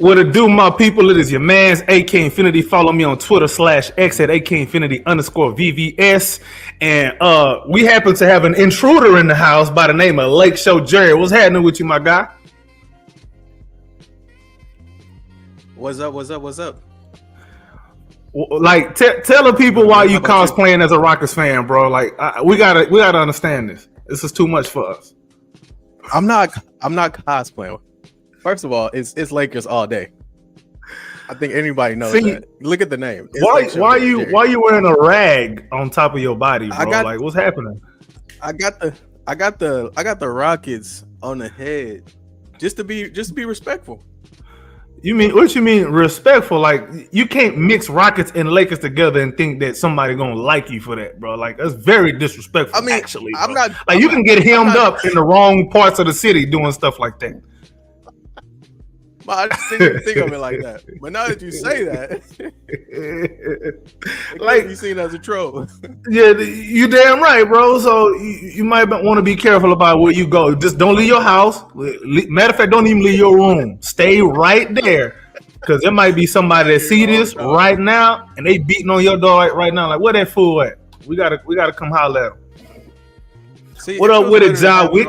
What it do, my people? It is your man's AK Infinity. Follow me on Twitter /X at AK Infinity _VVS. And we happen to have an intruder in the house by the name of Lake Show Jerry. What's happening with you, my guy? What's up? What's up? What's up? Like, tell the people why you cosplaying as a Rockets fan, bro. Like, we gotta understand this. This is too much for us. I'm not cosplaying. First of all, it's Lakers all day. I think anybody knows that. Look at the name. Why you wearing a rag on top of your body, bro? Like, what's happening? I got the Rockets on the head just to be respectful. What you mean respectful? Like, you can't mix Rockets and Lakers together and think that somebody gonna like you for that, bro. Like, that's very disrespectful. I mean, actually, bro. I'm not like you can get hemmed up in the wrong parts of the city doing stuff like that. I just didn't think of it like that. But now that you say that, like you seen as a troll. Yeah, you damn right, bro. So you might want to be careful about where you go. Just don't leave your house. Matter of fact, don't even leave your room. Stay right there, because there might be somebody that see this right now and they beating on your door right now. Like, where that fool at? We gotta come holler at him. See, what up with it, John Wick?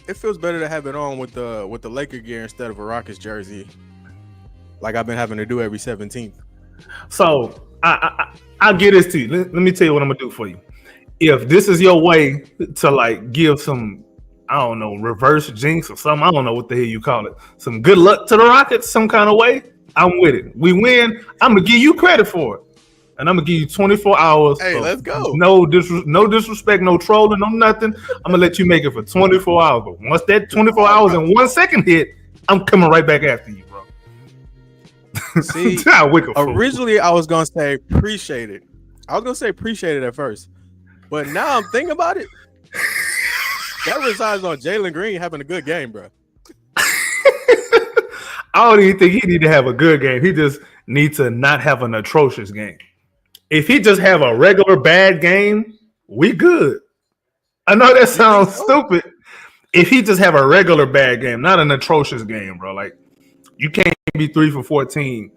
It feels better to have it on with the Laker gear instead of a Rockets jersey, like I've been having to do every 17th. So I'll get this to you. Let me tell you what I'm gonna do for you. If this is your way to like give some, I don't know, reverse jinx or something, I don't know what the hell you call it, some good luck to the Rockets, some kind of way, I'm with it. We win, I'm gonna give you credit for it. And I'm gonna give you 24 hours. Hey, let's go. No disrespect, no trolling, no nothing. I'm gonna let you make it for 24 hours. But once that 24 hours and 1 second hit, I'm coming right back after you, bro. See, originally I was gonna say appreciate it. I was gonna say appreciate it at first, but now I'm thinking about it. That resides on Jalen Green having a good game, bro. I don't even think he need to have a good game. He just needs to not have an atrocious game. If he just have a regular bad game, we good. I know that sounds stupid. If he just have a regular bad game, not an atrocious game, bro. Like, you can't be 3 for 14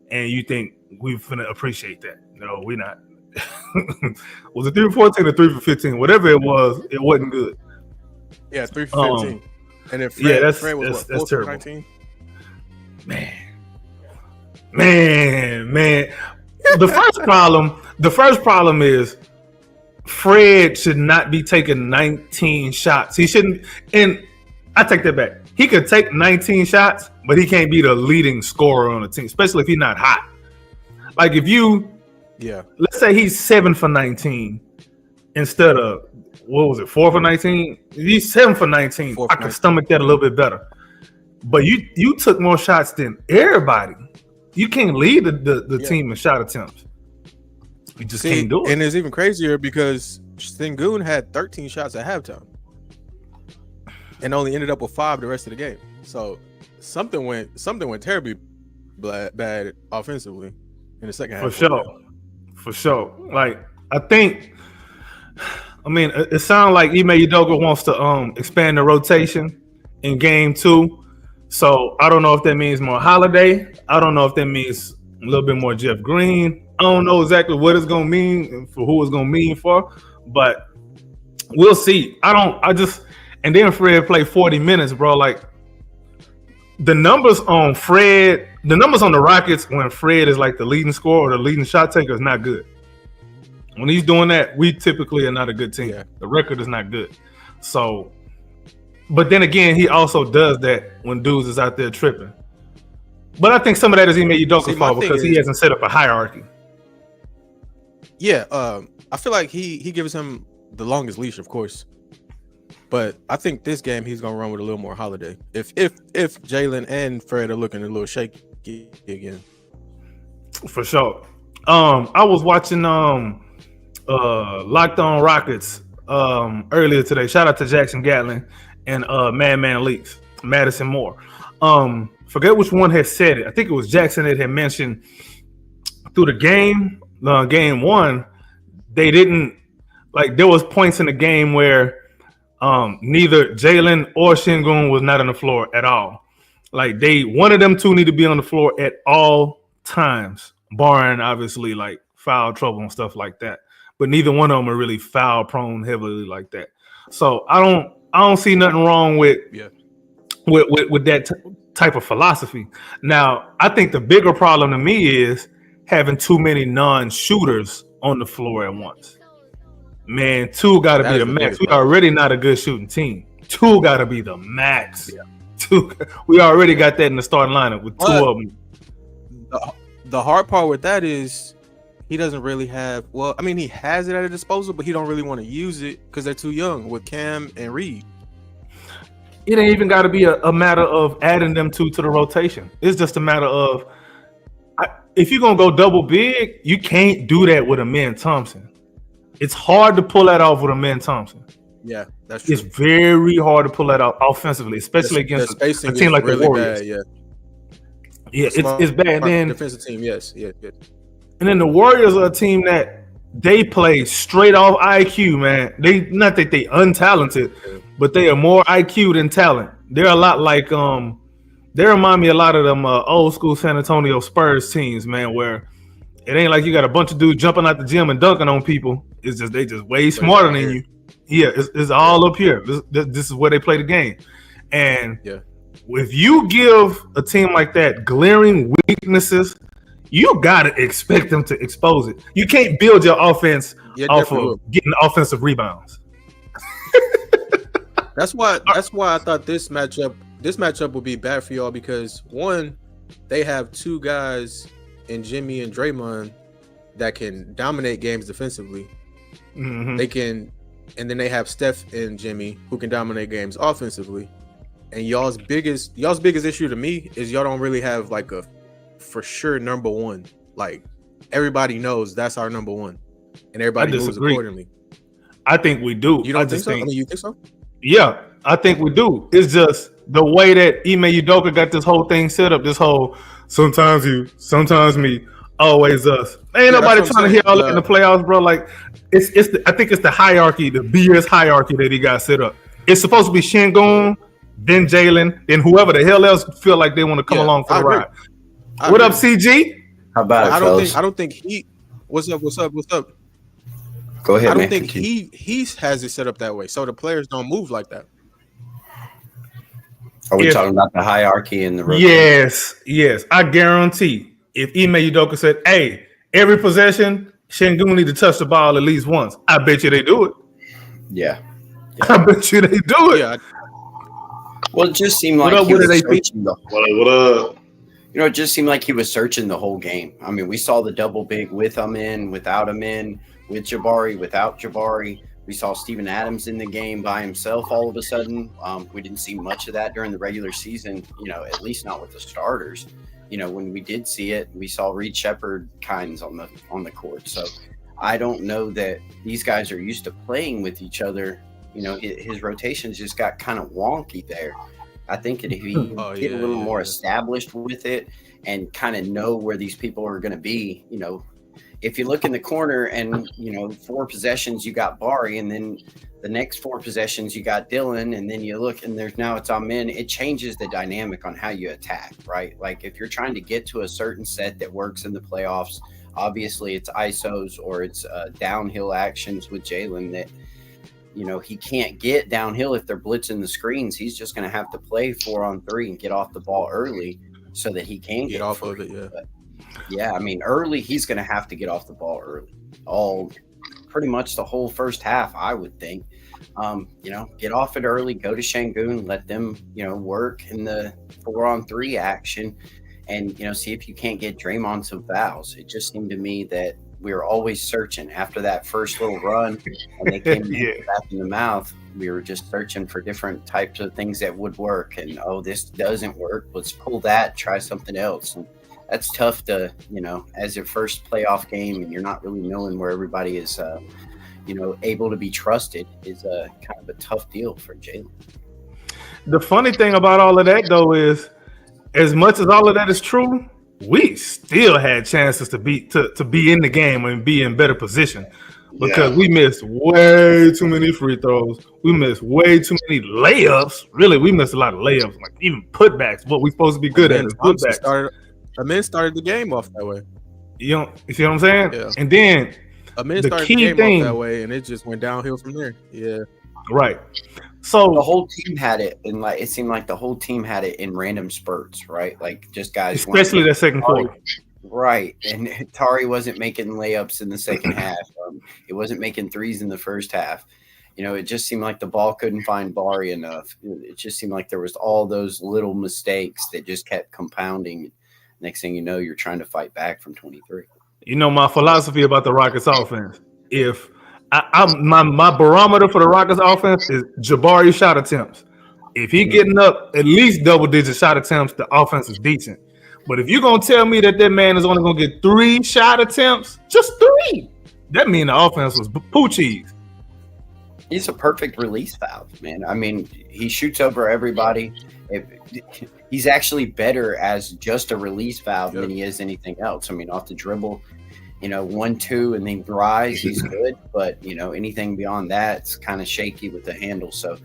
and you think we're finna appreciate that. No, we're not. Was it 3 for 14 or 3 for 15? Whatever it wasn't good. Yeah, 3 for 15. And then Fred was 4 for 19? Man. The first problem is Fred should not be taking 19 shots. He shouldn't, and I take that back. He could take 19 shots, but he can't be the leading scorer on the team, especially if he's not hot. Like, let's say he's 7 for 19 instead of, 4 for 19? If he's 7 for 19, I can stomach that a little bit better. But you took more shots than everybody. You can't lead the team in shot attempts. You just can't do it. And it's even crazier because Sengun had 13 shots at halftime and only ended up with 5 the rest of the game. So something went terribly bad offensively in the second half. For sure. Like, it sounds like Ime Udoka wants to expand the rotation in game 2. So I don't know if that means more Holiday. I don't know if that means a little bit more Jeff Green. I don't know exactly what it's gonna mean for who it's gonna mean for, but we'll see. And then Fred played 40 minutes, bro. Like, the numbers on the Rockets when Fred is like the leading scorer or the leading shot taker is not good. When he's doing that, we typically are not a good team. Yeah. The record is not good. So, but then again, he also does that when dudes is out there tripping. But I think some of that is Ime Udoka's fault because he hasn't set up a hierarchy. Yeah, I feel like he gives him the longest leash, of course. But I think this game he's gonna run with a little more Holiday. If Jalen and Fred are looking a little shaky again. For sure. I was watching Locked On Rockets earlier today. Shout out to Jackson Gatlin and Madman Leaks, Madison Moore. Forget which one had said it. I think it was Jackson that had mentioned through the game 1, they didn't, like, there was points in the game where neither Jalen or Sengun was not on the floor at all. Like one of them two need to be on the floor at all times, barring obviously like foul trouble and stuff like that. But neither one of them are really foul prone heavily like that. So I don't see nothing wrong with that type of philosophy. Now, I think the bigger problem to me is having too many non-shooters on the floor at once. Man, two got to be the max. We already not a good shooting team. Two got to be the max. Yeah. We already got that in the starting lineup with two of them. The hard part with that is he doesn't really have. Well, I mean, he has it at his disposal, but he don't really want to use it because they're too young with Cam and Reed. It ain't even got to be a matter of adding them two to the rotation. It's just a matter of if you're gonna go double big, you can't do that with Amen Thompson. It's hard to pull that off with Amen Thompson. Yeah, that's true. It's very hard to pull that off offensively, especially against a team like the Warriors. Bad, yeah, it's bad. Then defensive team, yes. And then the Warriors are a team that they play straight off IQ, man. They not that they untalented, but they are more IQ than talent. They're a lot like they remind me a lot of them old school San Antonio Spurs teams, man, where it ain't like you got a bunch of dudes jumping out the gym and dunking on people. It's just they just way smarter than you. Yeah, it's all up here. This is where they play the game. And if you give a team like that glaring weaknesses, you gotta expect them to expose it. You can't build your offense off of getting offensive rebounds. That's why I thought this matchup would be bad for y'all because one, they have two guys in Jimmy and Draymond that can dominate games defensively. Mm-hmm. They can, and then they have Steph and Jimmy who can dominate games offensively. And y'all's biggest issue to me is y'all don't really have like a for sure number one. Like everybody knows that's our number one, and everybody moves accordingly. I think we do. You don't think so? I mean, you think so? Yeah, I think we do. It's just the way that Ime Udoka got this whole thing set up. This whole sometimes you, sometimes me, always us. Ain't nobody trying to hear all that in the playoffs, bro. Like I think it's the hierarchy, the BS hierarchy that he got set up. It's supposed to be Şengün, then Jalen, then whoever the hell else feel like they want to come along for the ride. What up, CG? How about I don't think he. What's up? Go ahead. I don't think he has it set up that way, so the players don't move like that. Are we talking about the hierarchy in the rotation? Yes. I guarantee if Ime Udoka said, "Hey, every possession, Şengün need to touch the ball at least once," I bet you they do it. Yeah. I bet you they do it. Yeah. Well, it just seemed like what up? It just seemed like he was searching the whole game. I mean, we saw the double big with him in, without him in, with Jabari, without Jabari. We saw Steven Adams in the game by himself all of a sudden. We didn't see much of that during the regular season, at least not with the starters. When we did see it, we saw Reed Shepherd kinds on the court. So I don't know that these guys are used to playing with each other. His rotations just got kind of wonky there. I think if he get a little more established with it and kind of know where these people are going to be, if you look in the corner and, 4 possessions, you got Bari, and then the next 4 possessions, you got Dylan, and then you look and it's Amen, it changes the dynamic on how you attack, right? Like if you're trying to get to a certain set that works in the playoffs, obviously it's ISOs or it's downhill actions with Jalen that, he can't get downhill if they're blitzing the screens. He's just going to have to play 4-on-3 and get off the ball early so that he can get off of it. Yeah. But yeah, I mean, early, he's going to have to get off the ball early. Pretty much the whole first half, I would think. Get off it early, go to Şengün, let them, work in the 4-on-3 action and, see if you can't get Draymond some fouls. It just seemed to me that we were always searching after that first little run and they came back in the mouth. We were just searching for different types of things that would work. And, this doesn't work. Let's pull that, try something else. And that's tough to, as your first playoff game and you're not really knowing where everybody is, able to be trusted is kind of a tough deal for Jalen. The funny thing about all of that, though, is as much as all of that is true, we still had chances to be in the game and be in better position. because we missed way too many free throws. We missed way too many layups. Really, we missed a lot of layups, like even putbacks. What we supposed to be good at is putbacks. Amin started the game off that way. You see what I'm saying? Yeah. And then Amin the started key the game thing, off that way, and it just went downhill from there. Yeah. Right. So the whole team had it, and like it seemed like the whole team had it in random spurts, right? Like just guys, especially that second quarter. Right, and Tari wasn't making layups in the second half. It wasn't making threes in the first half. You know, it just seemed like the ball couldn't find Bari enough. It just seemed like there was all those little mistakes that just kept compounding. Next thing you know, you're trying to fight back from 23. You know, my philosophy about the Rockets offense, if my barometer for the Rockets offense is Jabari shot attempts. If he getting up at least double-digit shot attempts, the offense is decent. But if you're going to tell me that man is only going to get 3 shot attempts, just 3, that means the offense was poo cheese. He's a perfect release valve, man. I mean, he shoots over everybody. He's actually better as just a release valve than he is anything else. I mean, off the dribble, 1-2 and then rise, he's good. But, anything beyond that, it's kind of shaky with the handle. So,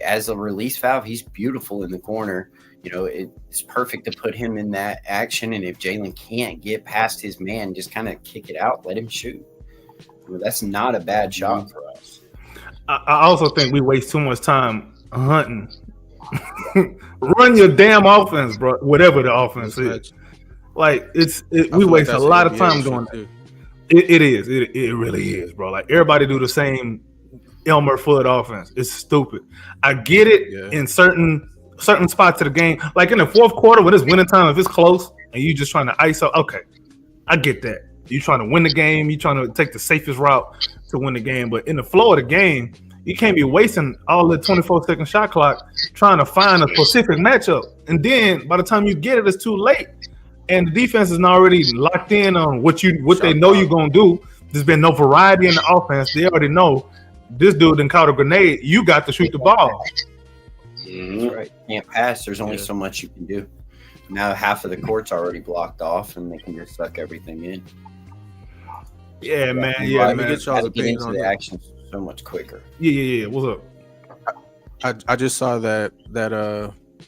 as a release valve, he's beautiful in the corner. It's perfect to put him in that action. And if Jalen can't get past his man, just kind of kick it out, let him shoot. That's not a bad shot for us. I also think we waste too much time hunting. Run your damn offense, bro. Whatever the offense is. Like we waste a lot of time doing that. It really is, bro. Like everybody do the same Elmer Fudd offense. It's stupid. I get it in certain spots of the game, like in the fourth quarter when it's winning time, if it's close and you just trying to ISO. Okay, I get that. You trying to win the game. You trying to take the safest route to win the game. But in the flow of the game, you can't be wasting all the 24-second shot clock trying to find a specific matchup. And then by the time you get it, it's too late. And the defense is already locked in on what they know you're gonna do. There's been no variety in the offense. They already know this dude done caught a grenade. You got to shoot the ball. That's right. Can't pass. There's only so much you can do. Now half of the court's already blocked off, and they can just suck everything in. Yeah, man. Man. Get into the action so much quicker. Yeah. What's up? I just saw that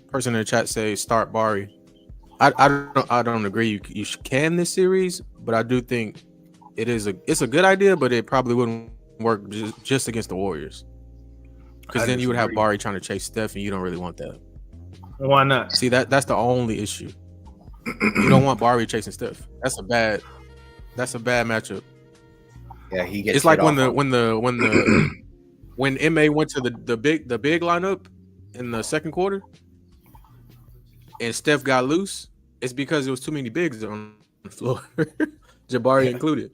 person in the chat say start Bari. I don't agree. You can this series, but I do think it's a good idea, but it probably wouldn't work just against the Warriors. Because then you would have Bari trying to chase Steph, and you don't really want that. Why not? See, that's the only issue. You don't want Bari chasing Steph. That's a bad matchup. Yeah, he gets. It's like when MA went to the big lineup in the second quarter, and Steph got loose. It's because there was too many bigs on the floor, Jabari included.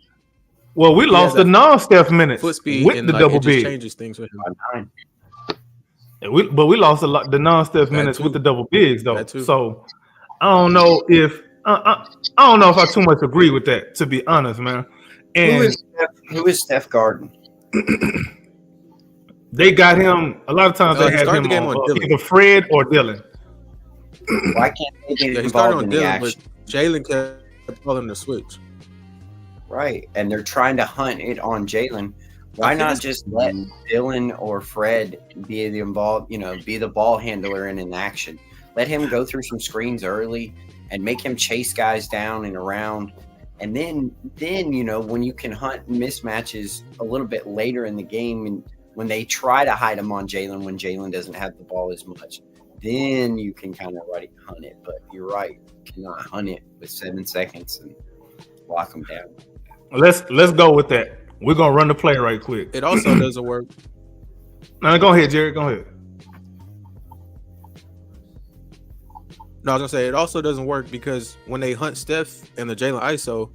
Well, we lost the non-Steph minutes foot speed with and the double big. Changes things with him. But we lost the non-Steph minutes with the double bigs though. So I don't know if I too much agree with that, to be honest, man. And who is Steph Garden? They got him a lot of times. They had him on either Fred or Dylan. Why can't they get he involved in the Dylan, action? But Jalen kept telling him to switch. Right, and they're trying to hunt it on Jalen. Why not just let Dylan or Fred be the involved? Be the ball handler in an action. Let him go through some screens early and make him chase guys down and around. And then when you can hunt mismatches a little bit later in the game, and when they try to hide them on Jalen when Jalen doesn't have the ball as much, then you can kind of hunt it. But you're right, you cannot hunt it with 7 seconds and lock them down. Let's go with that. We're gonna run the play right quick. It also doesn't work. No, go ahead, Jerry. Go ahead. No, I was gonna say it also doesn't work because when they hunt Steph and the Jalen ISO,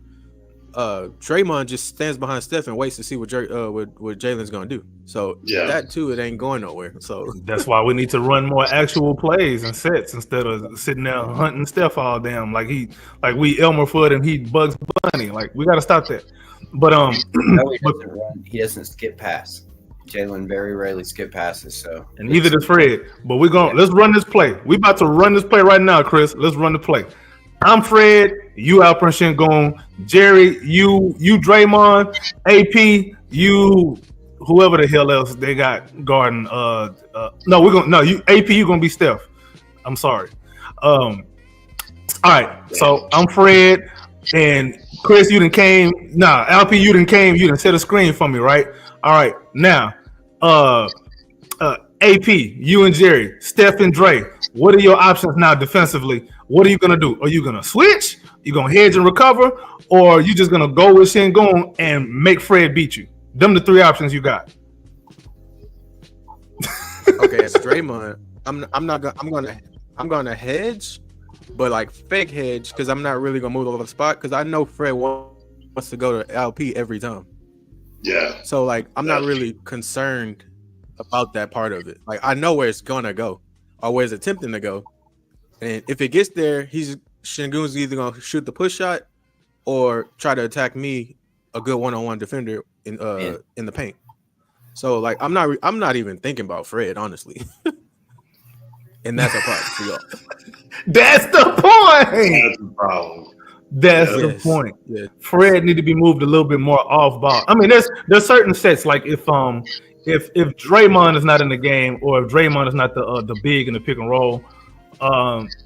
Draymond just stands behind Steph and waits to see what Jalen's gonna do. So that too, it ain't going nowhere. So that's why we need to run more actual plays and sets instead of sitting there hunting Steph all damn like we Elmer Fudd and he Bugs Bunny. Like we gotta stop that. But no, he doesn't skip pass. Jalen very rarely skip passes, so and neither does Fred. But let's run this play. We about to run this play right now, Chris. Let's run the play. I'm Fred. You Alperen Sengun. Jerry. You Draymond. AP. You whoever the hell else they got guarding. No, we're gonna no you AP. You gonna be Steph. I'm sorry. All right. So I'm Fred and Chris. You done came. Nah, LP. You done came. You done set a screen for me, right? All right. Now, AP. You and Jerry. Steph and Dre. What are your options now defensively? What are you gonna do? Are you gonna switch? You gonna hedge and recover, or are you just gonna go with Sengun and make Fred beat you? Them the three options you got. Okay, as Draymond, I'm gonna hedge, but like fake hedge because I'm not really gonna move over the spot because I know Fred wants to go to LP every time. Yeah. So like I'm not really concerned about that part of it. Like I know where it's gonna go or where it's attempting to go, and if it gets there, Sengun's either gonna shoot the push shot or try to attack me, a good one-on-one defender in the paint. So like I'm not even thinking about Fred, honestly. And that's a problem for y'all. That's the point. That's the problem. That's the point. Yeah. Fred need to be moved a little bit more off ball. I mean, there's certain sets like if Draymond is not in the game or if Draymond is not the big in the pick and roll,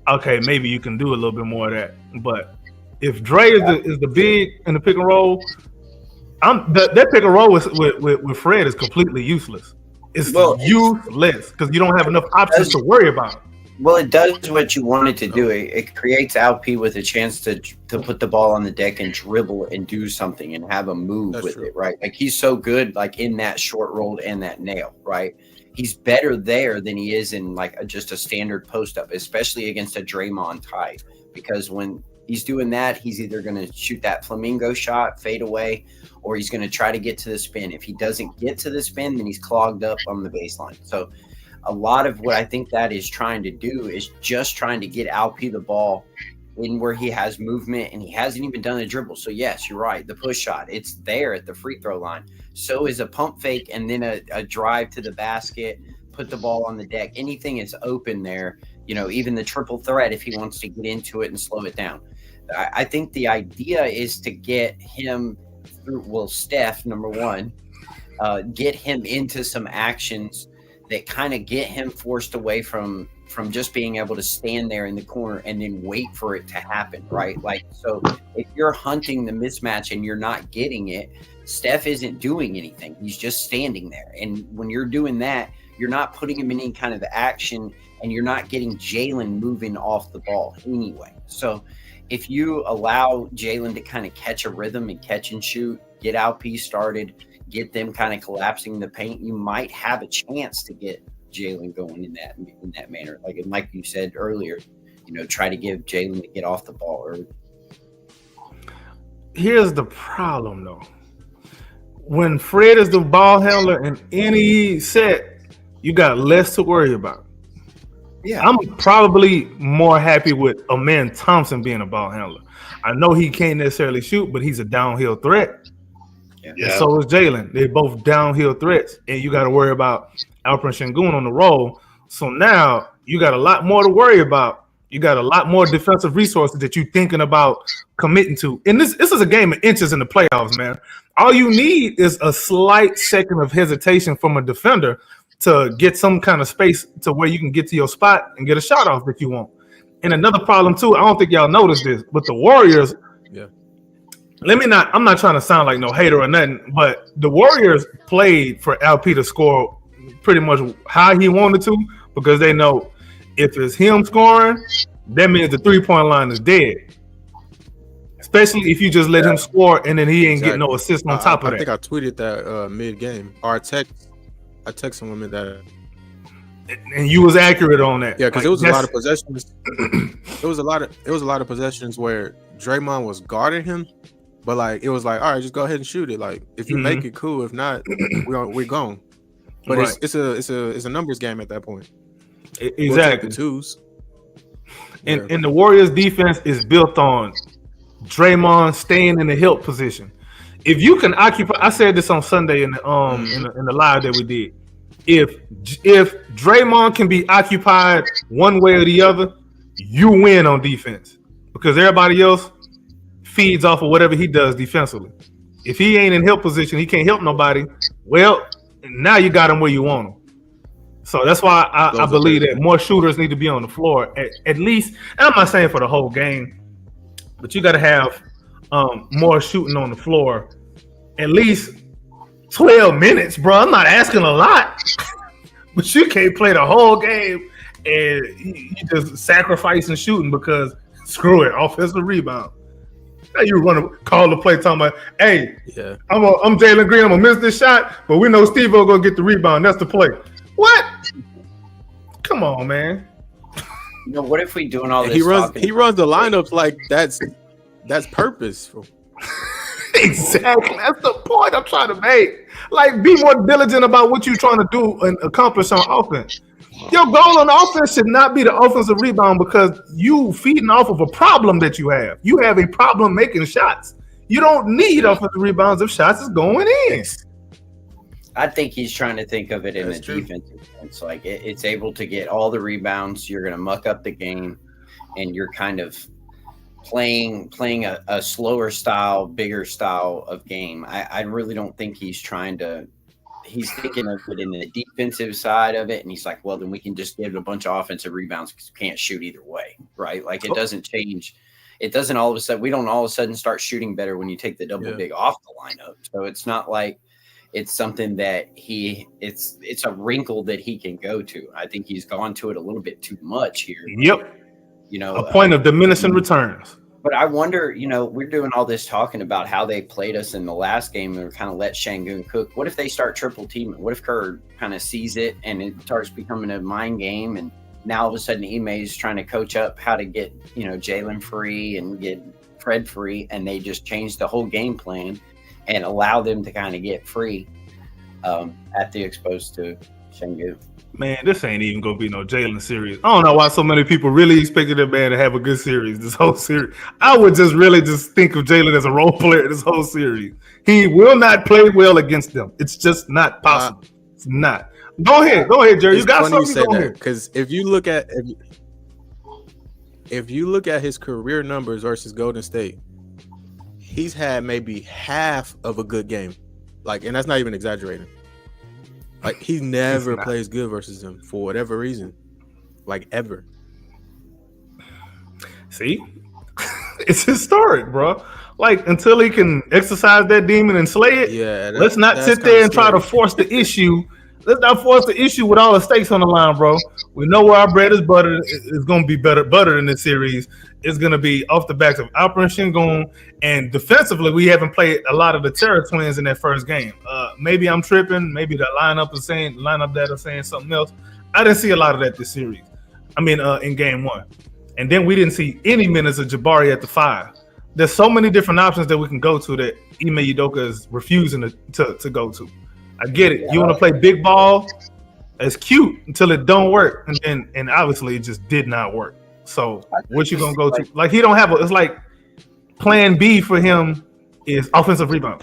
okay, maybe you can do a little bit more of that. But if Dre is the big in the pick and roll, that pick and roll with Fred is completely useless. It's useless because you don't have enough options to worry about. Well, it does what you want it to do. It creates LP with a chance to put the ball on the deck and dribble and do something and have a move it, right? Like he's so good, like in that short roll and that nail, right? He's better there than he is in like just a standard post up, especially against a Draymond type. Because when he's doing that, he's either going to shoot that flamingo shot, fade away, or he's going to try to get to the spin. If he doesn't get to the spin, then he's clogged up on the baseline. So a lot of what I think that is trying to do is just trying to get Alp the ball in where he has movement, and he hasn't even done a dribble. So yes, you're right. The push shot, it's there at the free throw line. So is a pump fake and then a drive to the basket, put the ball on the deck. Anything is open there, even the triple threat if he wants to get into it and slow it down. I think the idea is to get him through, Steph, number one, get him into some actions that kind of get him forced away from just being able to stand there in the corner and then wait for it to happen, right? Like, so if you're hunting the mismatch and you're not getting it, Steph isn't doing anything. He's just standing there. And when you're doing that, you're not putting him in any kind of action and you're not getting Jalen moving off the ball anyway. So if you allow Jalen to kind of catch a rhythm and catch and shoot, get LP started, get them kind of collapsing the paint, you might have a chance to get Jalen going in that manner. Like you said earlier, try to give Jalen to get off the ball early. Here's the problem, though. When Fred is the ball handler in any set, you got less to worry about. Yeah, I'm probably more happy with Amen Thompson being a ball handler. I know he can't necessarily shoot, but he's a downhill threat. Yeah. And so is Jalen. They're both downhill threats, and you got to worry about Alperen Sengun on the roll. So now you got a lot more to worry about. You got a lot more defensive resources that you're thinking about committing to. And this is a game of inches in the playoffs, man. All you need is a slight second of hesitation from a defender to get some kind of space to where you can get to your spot and get a shot off that you want. And another problem, too, I don't think y'all noticed this, but the Warriors – I'm not trying to sound like no hater or nothing, but the Warriors played for LP to score pretty much how he wanted to because they know if it's him scoring, that means the three-point line is dead. Especially if you just let him score and then he ain't getting no assist on top of that. I think I tweeted that mid-game. Or I texted someone that. And you was accurate on that. Yeah, because it was a lot of possessions. It was a lot of possessions where Draymond was guarding him. But like it was like, all right, just go ahead and shoot it. Like if you make it, cool. If not, we're gone. But it's a numbers game at that point. Exactly. We'll take the twos. And the Warriors defense is built on Draymond staying in the help position. If you can occupy, I said this on Sunday in the live that we did. If Draymond can be occupied one way or the other, you win on defense. because everybody else feeds off of whatever he does defensively. If he ain't in help position, he can't help nobody. Well, now you got him where you want him. So that's why I believe that more shooters need to be on the floor at least. And I'm not saying for the whole game, but you got to have more shooting on the floor. At least 12 minutes, bro. I'm not asking a lot, but you can't play the whole game and you just sacrificing shooting because screw it, offensive rebound. Now you want to call the play talking about, hey, yeah, I'm Jalen Green. I'm gonna miss this shot, but we know Steve will go get the rebound. That's the play. What? Come on, man. You know, what if we doing all this? He runs the lineups like that's purposeful. Exactly. That's the point I'm trying to make. Like, be more diligent about what you're trying to do and accomplish on offense. Your goal on offense should not be the offensive rebound because you feeding off of a problem that you have. You have a problem making shots. You don't need offensive rebounds if shots is going in. I think he's trying to think of it in a defensive sense. Like it's able to get all the rebounds. You're going to muck up the game, and you're kind of playing a slower style, bigger style of game. I really don't think he's trying to. He's thinking of it in the defensive side of it, and he's like, well, then we can just give a bunch of offensive rebounds because we can't shoot either way, right? Like it doesn't change. It doesn't all of a sudden. We don't all of a sudden start shooting better when you take the double big off the lineup. So it's not like it's something that it's a wrinkle that he can go to. I think he's gone to it a little bit too much here. Yep. You know, a point of diminishing returns. But I wonder, you know, we're doing all this talking about how they played us in the last game and kind of let Şengün cook. What if they start triple teaming? What if Kerr kind of sees it and it starts becoming a mind game? And now all of a sudden Ime is trying to coach up how to get, you know, Jalen free and get Fred free. And they just change the whole game plan and allow them to kind of get free at the exposed to Şengün. Man, this ain't even gonna be no Jalen series. I don't know why so many people really expected that man to have a good series this whole series. I would just really just think of Jalen as a role player this whole series. He will not play well against them. It's just not possible. It's not. Go ahead, Jerry. You got something? Go ahead. Because if you look at his career numbers versus Golden State, he's had maybe half of a good game. Like, and that's not even exaggerating. Like, he never plays good versus them for whatever reason. Like, ever. See? It's historic, bro. Like, until he can exercise that demon and slay it, let's not sit there and try to force the issue. Let's not force the issue with all the stakes on the line, bro. We know where our bread is buttered. It's going to be better in this series. It's going to be off the backs of Alper and Şengün. And defensively, we haven't played a lot of the Terror Twins in that first game. Maybe I'm tripping. Maybe the lineup that is saying something else. I didn't see a lot of that this series. I mean, in game one. And then we didn't see any minutes of Jabari at the 5. There's so many different options that we can go to that Ime Udoka is refusing to go to. I get it. You want to play big ball? It's cute until it don't work, and obviously it just did not work. So what you gonna go to? Like, he don't have it's like plan B for him is offensive rebound.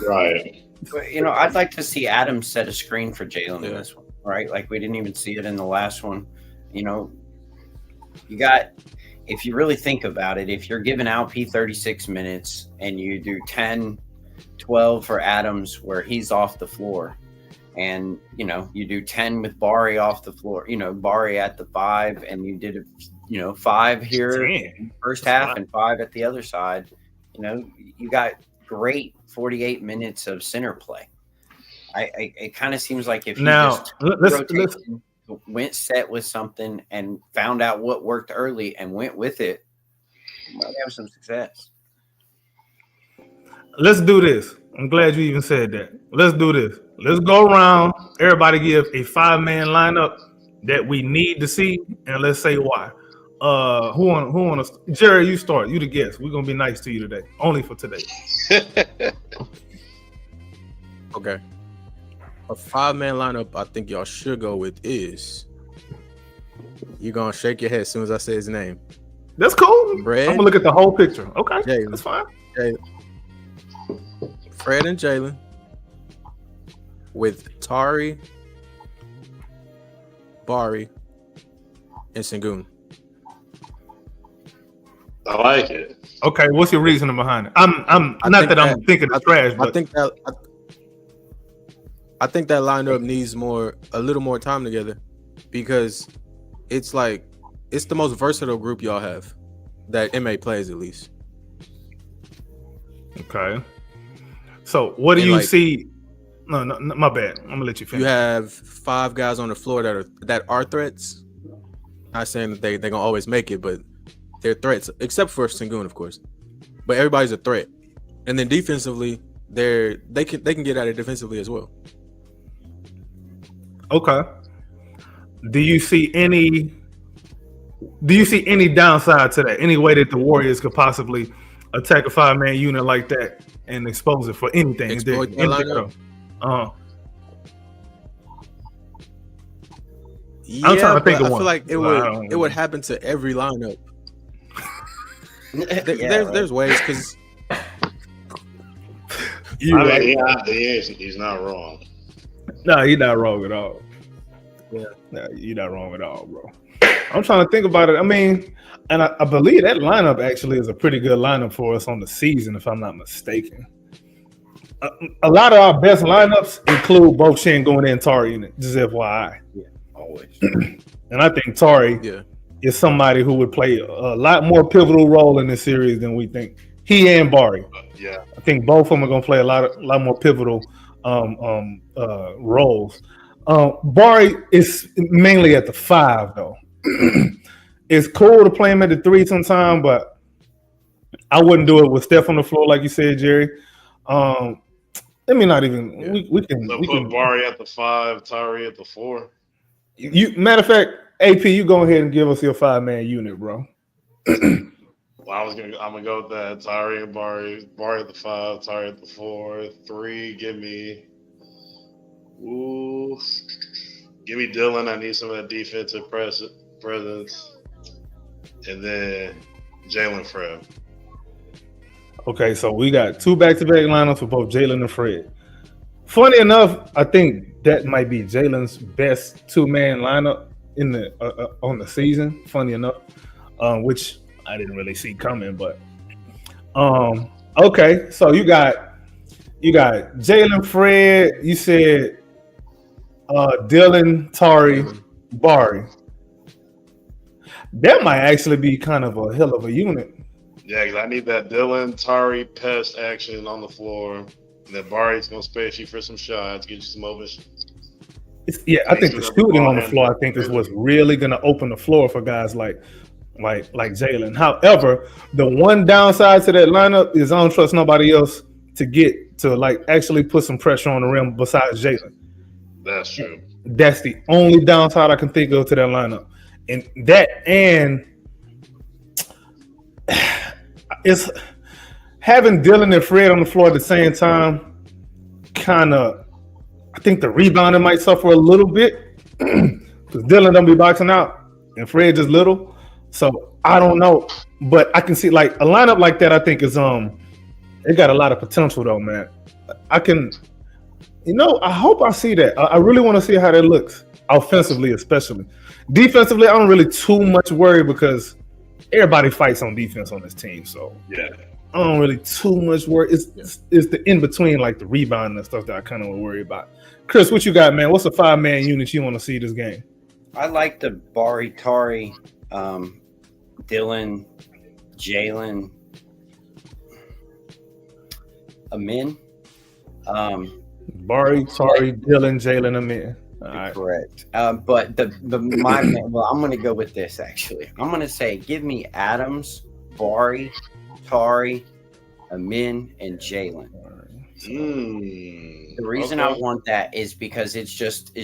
Right. You know, I'd like to see Adams set a screen for Jalen in this one, right? Like, we didn't even see it in the last one. You know, if you really think about it, if you're giving Alp 36 minutes and you do 10, 12 for Adams where he's off the floor, and, you know, you do 10 with Bari off the floor, you know, Bari at the 5, and you did, 5 here in the first half and 5 at the other side, you know, you got great 48 minutes of center play. It kind of seems like if you went set with something and found out what worked early and went with it, you might have some success. Let's do this. I'm glad you even said that. Let's do this. Let's go around. Everybody give a 5-man lineup that we need to see, and let's say why. Who want to? Jerry, you start. You the guest. We're gonna be nice to you today, only for today. Okay. A 5-man lineup I think y'all should go with is, you're gonna shake your head as soon as I say his name. That's cool. Fred, I'm gonna look at the whole picture. Okay, Jalen. That's fine. Fred and Jalen with Tari, Bari, and Şengün. I like it. Okay, what's your reasoning behind it? I'm I'm thinking it's trash, but I think that lineup needs a little more time together, because it's like it's the most versatile group y'all have that MA plays, at least. okay. So what do And, you like, see? No, my bad. I'm gonna let you finish. You have 5 guys on the floor that are threats. Not saying that they're gonna always make it, but they're threats, except for Sengun, of course. But everybody's a threat. And then defensively, they can get at it defensively as well. Okay. Do you see any downside to that? Any way that the Warriors could possibly attack a 5-man unit like that and expose it for anything? Exploit that lineup? Yeah, I'm trying to think of I one. feel like it would happen to every lineup. There's ways, because he's not wrong. No, you're not wrong at all. Yeah, no, you're not wrong at all, bro. I'm trying to think about it. I mean, and I believe that lineup actually is a pretty good lineup for us on the season, if I'm not mistaken. A lot of our best lineups include both Sengun and Tari in it, just FYI. Yeah, always. And I think Tari is somebody who would play a lot more pivotal role in this series than we think. He and Bari. Yeah. I think both of them are going to play a lot more pivotal roles. Bari is mainly at the 5, though. It's cool to play him at the 3 sometime, but I wouldn't do it with Steph on the floor, like you said, Jerry. Let me not even. Yeah. We can put Bari at the 5, Tari at the 4. Matter of fact, AP, you go ahead and give us your 5-man unit, bro. Well, I'm gonna go with that. Tari and Bari at the 5, Tari at the 4, 3. Give me Dylan. I need some of that defensive presence, and then Jalen Fred. Okay, so we got 2 back-to-back lineups for both Jalen and Fred. Funny enough, I think that might be Jalen's best 2-man lineup in the on the season. Funny enough, which I didn't really see coming, but okay. So you got Jalen, Fred. You said Dylan, Tari, Bari. That might actually be kind of a hell of a unit. Yeah, because I need that Dylan, Tari, pest action on the floor. And that Bari's going to space you for some shots, get you some open. I think the shooting on the floor, I think, is what's really going to open the floor for guys like Jalen. However, the one downside to that lineup is I don't trust nobody else to get to like actually put some pressure on the rim besides Jalen. That's true. That's the only downside I can think of to that lineup. And it's having Dylan and Fred on the floor at the same time. Kind of, I think the rebounding might suffer a little bit because Dylan don't be boxing out and Fred just little. So I don't know, but I can see like a lineup like that. I think is it got a lot of potential though, man. I hope I see that. I really want to see how that looks offensively, especially. Defensively, I don't really too much worry because everybody fights on defense on this team. So yeah, I don't really too much worry. It's the in between, like the rebound and stuff that I kind of worry about. Chris, what you got, man? What's a 5-man unit you want to see this game? I like the Bari, Tari, Dylan, Jalen, Amin. Bari, Tari, Dylan, Jalen, Amin. Right. Correct. But I'm going to go with this, actually. I'm going to say give me Adams, Bari, Tari, Amin, and Jalen. The reason I want that is because it's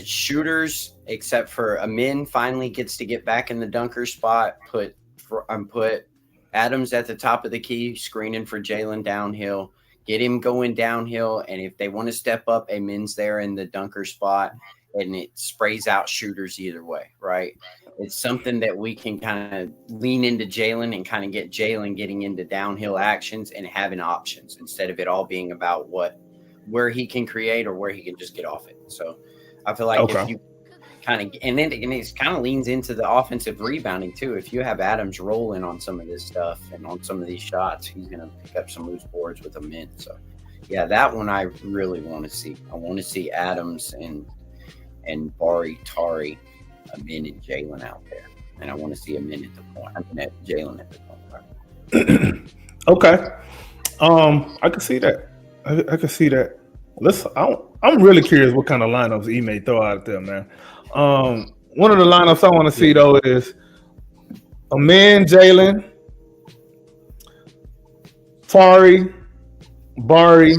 shooters, except for Amin finally gets to get back in the dunker spot. Put Adams at the top of the key, screening for Jalen downhill. Get him going downhill, and if they want to step up, Amin's there in the dunker spot. And it sprays out shooters either way, right? It's something that we can kind of lean into Jalen and kind of get Jalen getting into downhill actions and having options instead of it all being about where he can create or where he can just get off it. So I feel like if you and it kind of leans into the offensive rebounding too. If you have Adams rolling on some of this stuff and on some of these shots, he's going to pick up some loose boards with them in. So, yeah, that one I really want to see. I want to see Adams and Bari, Tari, Amin, and Jalen out there, and I want to see Amin at the point. I mean, Jalen at the point. Right? Okay, I can see that. I can see that. I'm really curious what kind of lineups he may throw out there, man. One of the lineups I want to see though is Amin, Jalen, Tari, Bari,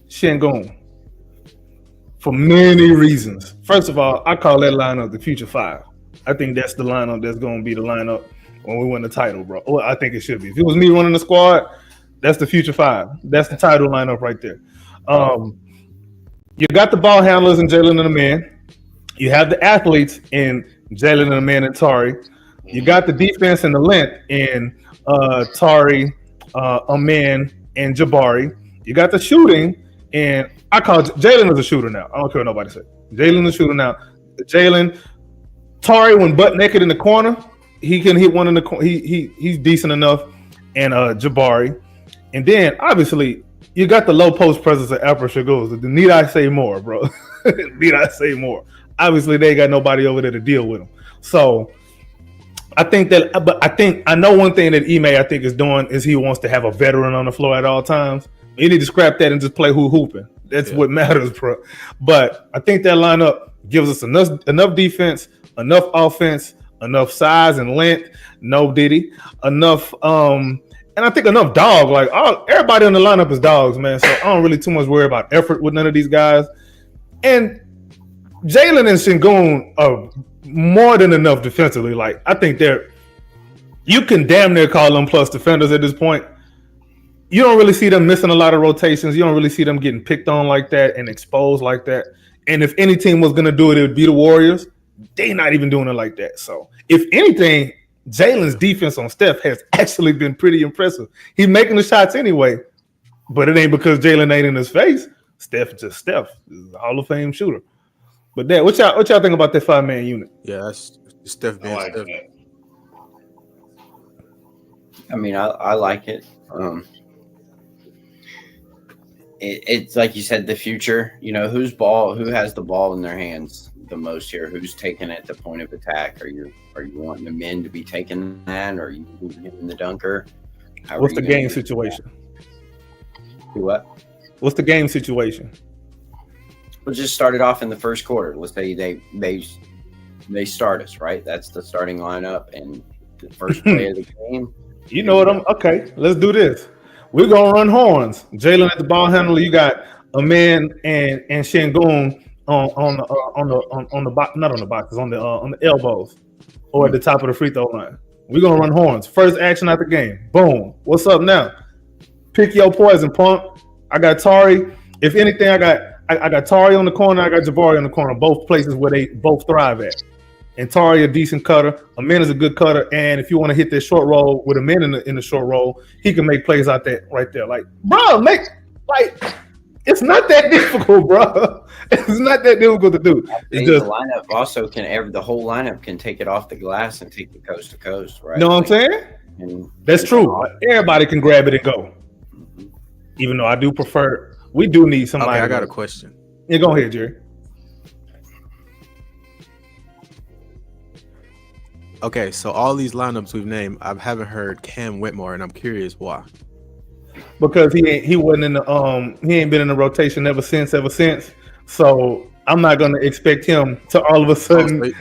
Şengün. For many reasons. First of all, I call that lineup the Future Five. I think that's the lineup that's going to be the lineup when we win the title, bro. Well, I think it should be. If it was me running the squad, that's the Future Five. That's the title lineup right there. You got the ball handlers in Jalen and Amin. You have the athletes in Jalen and Amin and Tari. You got the defense and the length in Tari, Amin, and Jabari. You got the shooting, and I call Jalen is a shooter now. I don't care what nobody says. Jalen is a shooter now. Jalen, Tari, when butt naked in the corner, he can hit one in the corner. He's decent enough, and Jabari, and then obviously you got the low post presence of Alfred Şengün. Need I say more, bro? Need I say more? Obviously, they got nobody over there to deal with them. So I think that, but I know one thing that Ime I think is doing is he wants to have a veteran on the floor at all times. You need to scrap that and just play hooping. That's what matters, bro. But I think that lineup gives us enough defense, enough offense, enough size and length. No Diddy, enough, and I think enough dog. Like everybody in the lineup is dogs, man. So I don't really too much worry about effort with none of these guys. And Jalen and Şengün are more than enough defensively. Like I think you can damn near call them plus defenders at this point. You don't really see them missing a lot of rotations. You don't really see them getting picked on like that and exposed like that. And if any team was going to do it, it would be the Warriors. They're not even doing it like that. So if anything, Jalen's defense on Steph has actually been pretty impressive. He's making the shots anyway, but it ain't because Jalen ain't in his face. Steph is a Hall of Fame shooter. But that, what y'all think about that 5-man unit? Yeah, that's Steph being I like Steph. that. I mean, I like it. It's like you said, the future. You know, who has the ball in their hands the most here? Who's taking it at the point of attack? Are you wanting the men to be taking that, or are you in the dunker? What's the game situation? What? What's the game situation? We'll just start it off in the first quarter. Let's say they start us, right? That's the starting lineup and the first play of the game. You know what okay. Let's do this. We're gonna run horns. Jalen at the ball handler. You got Amin and Şengün on the box, not on the boxes, on the elbows or at the top of the free throw line. We're gonna run horns. First action out the game. Boom. What's up now? Pick your poison, punk. I got Tari. If anything, I got Tari on the corner. I got Jabari on the corner. Both places where they both thrive at. And Tari a decent cutter. Amin is a good cutter. And if you want to hit that short roll with Amin in the short roll, he can make plays out there right there. Like, bro, it's not that difficult, bro. It's not that difficult to do. It's just, the lineup also the whole lineup can take it off the glass and take it coast to coast, right? You know what I'm saying? That's true. Everybody can grab it and go. Mm-hmm. Even though I do prefer, we do need somebody. Okay, I got a question. Yeah, go ahead, Jerry. Okay, so all these lineups we've named, I haven't heard Cam Whitmore, and I'm curious why. Because he wasn't in the he ain't been in the rotation ever since. So I'm not gonna expect him to all of a sudden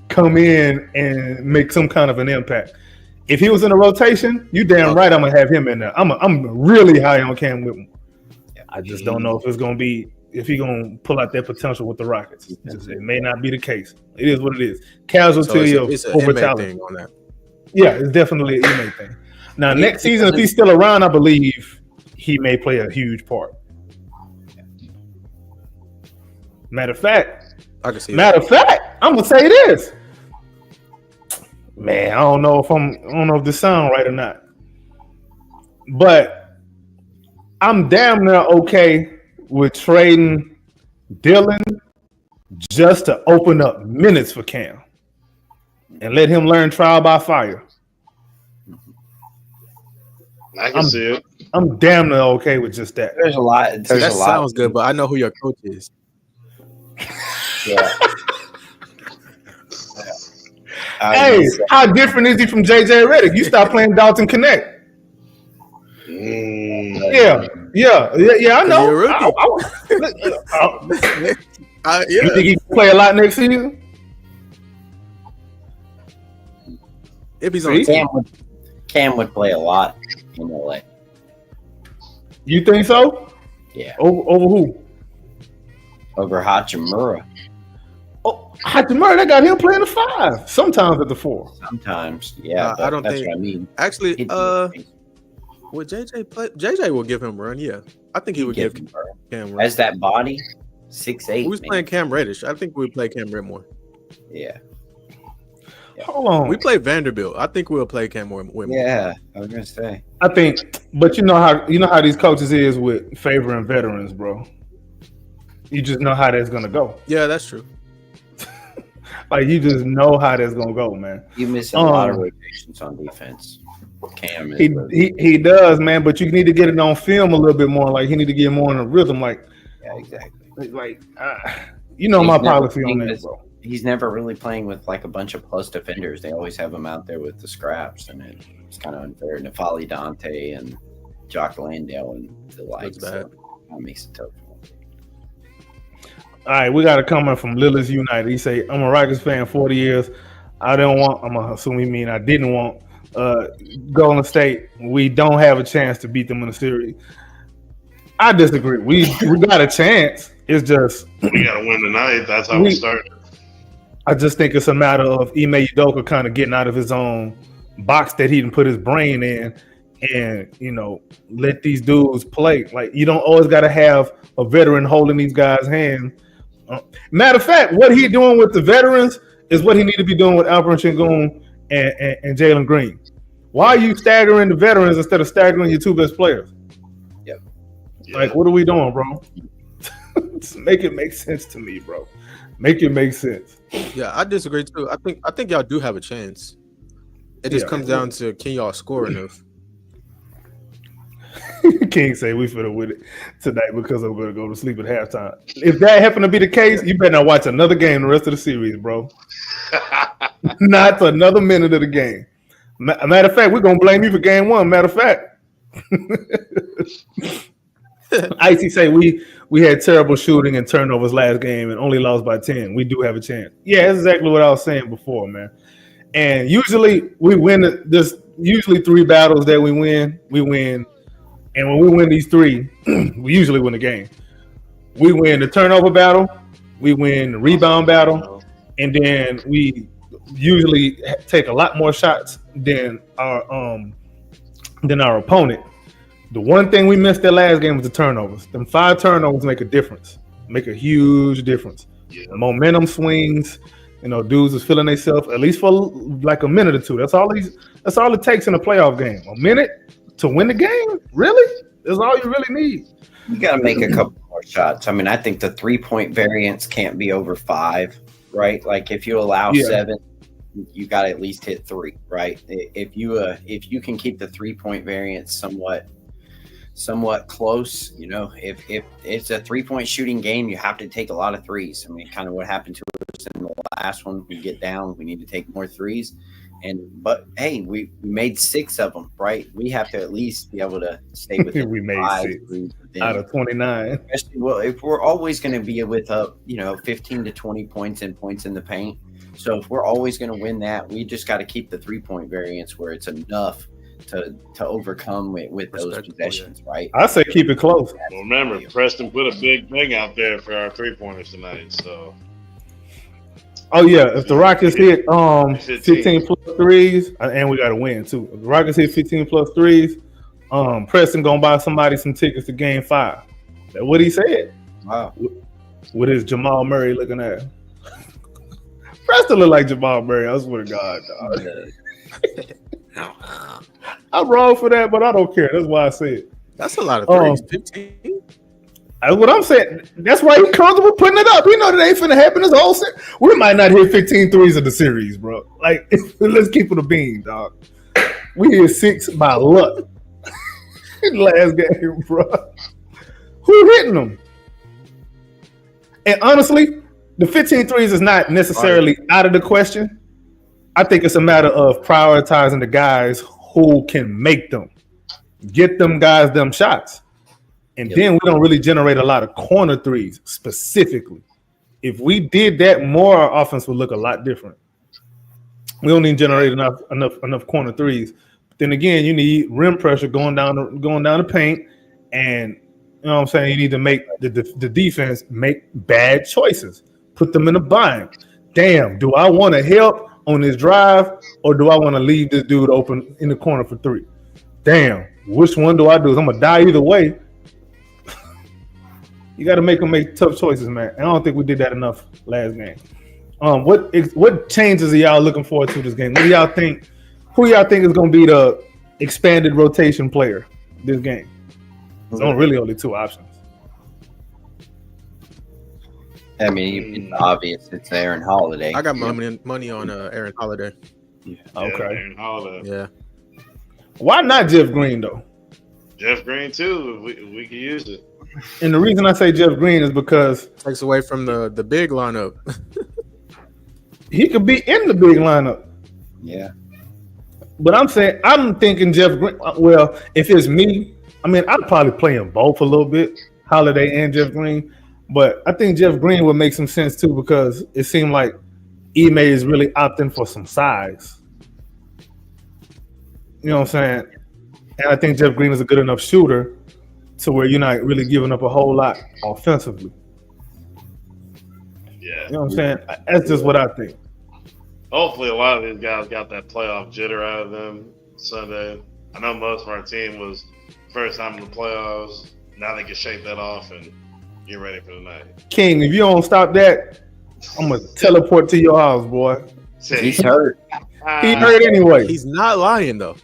come in and make some kind of an impact. If he was in the rotation, you damn right I'm gonna have him in there. I'm really high on Cam Whitmore. I just don't know if he's gonna pull out that potential with the Rockets. It may not be the case. It is what it is. Casualty of over talent. On that. Yeah, it's definitely an inmate thing. Now, next season, if he's still around, I believe he may play a huge part. Matter of fact, I'm gonna say this. Man, I don't know if this sound right or not, but I'm damn near okay with trading Dylan just to open up minutes for Cam and let him learn trial by fire. I can see it. I'm damn near okay with just that. There's a lot. There's that a lot. sounds good, but I know who your coach is. Yeah. Hey, how different is he from JJ Redick? You stop playing Dalton Connect. Yeah, I know. You're a rookie. You think he can play a lot next season? If he's on the team. Cam would play a lot in LA. You think so? Yeah. Over who? Over Hachimura. Oh, Hachimura, they got him playing the 5. Sometimes at the 4. Sometimes, yeah. I don't that's think. what I mean. Actually, would JJ play? JJ will give him a run. Yeah, I think he would give Cam a run. As that body, 6'8". Who's playing Cam Reddish? I think we would play Cam Redmore. Yeah. Hold on. We play Vanderbilt. I think we'll play Cam Whitmore. Yeah, I was gonna say. I think, but you know how these coaches is with favoring veterans, bro. You just know how that's gonna go. Yeah, that's true. Like you just know how that's gonna go, man. You miss a lot of rotations on defense. Cam is he does, man. But you need to get it on film a little bit more. Like he need to get more in a rhythm. Like yeah, exactly. Like you know my policy on that, bro. He's never really playing with like a bunch of plus defenders. They always have him out there with the scraps, and it's kind of unfair. Nafali Dante and Jock Landale and the like. So that makes it tough. All right, we got a comment from Lillis United. He say, "I'm a Rikers fan, 40 years. I didn't want. I'm assuming he mean I didn't want Golden State. We don't have a chance to beat them in the series. I disagree. We got a chance. It's just we got to win tonight. That's how we started. I just think it's a matter of Ime Udoka kind of getting out of his own box that he didn't put his brain in, and let these dudes play. Like you don't always got to have a veteran holding these guys' hands. Matter of fact, what he doing with the veterans is what he need to be doing with Alperen Sengun and Jalen Green. Why are you staggering the veterans instead of staggering your 2 best players? Yep. Like, what are we doing, bro? Make it make sense to me, bro. Make it make sense. Yeah, I disagree too. I think y'all do have a chance. It just comes down to can y'all score enough. King say we finna win it tonight because I'm gonna go to sleep at halftime. If that happened to be the case, you better not watch another game the rest of the series, bro. Not another minute of the game. Matter of fact, we're gonna blame you for game 1. Matter of fact. Icy say we had terrible shooting and turnovers last game and only lost by 10. We do have a chance. Yeah, that's exactly what I was saying before, man. And usually we win. There's usually 3 battles that we win. We win. And when we win these 3, we usually win the game. We win the turnover battle, we win the rebound battle, and then we usually take a lot more shots than our opponent. The one thing we missed that last game was the turnovers. Them 5 turnovers make a difference, make a huge difference. Yeah. Momentum swings, dudes is feeling themselves at least for like a minute or 2. That's all it takes in a playoff game. A minute to win the game? Really? That's all you really need. You got to make a couple more shots. I mean, I think the 3-point variance can't be over 5, right? Like if you allow 7, you got to at least hit 3, right? If you can keep the 3-point variance somewhat close, if it's a 3-point shooting game, you have to take a lot of threes. I mean, kind of what happened to us in the last one. We get down, we need to take more threes. But hey, we made 6 of them, right? We have to at least be able to stay within we made 5 6 out of 29. Well, if we're always going to be with 15 to 20 points in the paint. So if we're always going to win that, we just got to keep the 3-point variance where it's enough to overcome with those possessions, right? I say keep it close. Well, remember, Preston put a big thing out there for our 3-pointers tonight, so. Oh yeah, if the Rockets hit 15 plus threes, and we got to win too. If the Rockets hit 15 plus threes, Preston gonna buy somebody some tickets to Game 5. That's what he said. Wow. With his Jamal Murray looking at him. Preston look like Jamal Murray. I swear to God, dog. I'm wrong for that, but I don't care. That's why I say it. That's a lot of threes. 15. That's what I'm saying. That's why he's comfortable putting it up. We know that ain't finna happen this whole series. We might not hit 15 threes in the series, bro. Like, let's keep it a bean, dog. We hit 6 by luck in the last game, bro. Who hitting them? And honestly, the 15 threes is not necessarily out of the question. I think it's a matter of prioritizing the guys who can make them. Get them guys them shots. And then we don't really generate a lot of corner threes specifically. If we did that more, our offense would look a lot different. We don't even generate enough corner threes. But then again, you need rim pressure going down the paint, and you know what I'm saying. You need to make the defense make bad choices, put them in a bind. Damn, do I want to help on this drive, or do I want to leave this dude open in the corner for 3? Damn, which one do I do? I'm gonna die either way. You got to make them make tough choices, man. And I don't think we did that enough last game. What changes are y'all looking forward to this game? What do y'all think? Who y'all think is going to be the expanded rotation player this game? There's really only 2 options. I mean, it's obvious. It's Aaron Holiday. I got money on Aaron Holiday. Yeah, Okay. Aaron Holiday. Yeah. Why not Jeff Green though? Jeff Green too. We can use it. And the reason I say Jeff Green is because Takes away from the big lineup. he could be in the big lineup. Yeah. But I'm thinking Jeff Green. Well, if it's me, I mean, I'd probably play them both a little bit, Holiday and Jeff Green. But I think Jeff Green would make some sense too because it seemed like Ime is really opting for some size. You know what I'm saying? And I think Jeff Green is a good enough shooter to where you're not really giving up a whole lot offensively. Yeah. You know what I'm saying? That's just what I think. Hopefully, a lot of these guys got that playoff jitter out of them Sunday. I know most of our team was first time in the playoffs. Now they can shake that off and get ready for the night. King, if you don't stop that, I'm going to teleport to your house, boy. He's hurt. He hurt anyway. He's not lying though.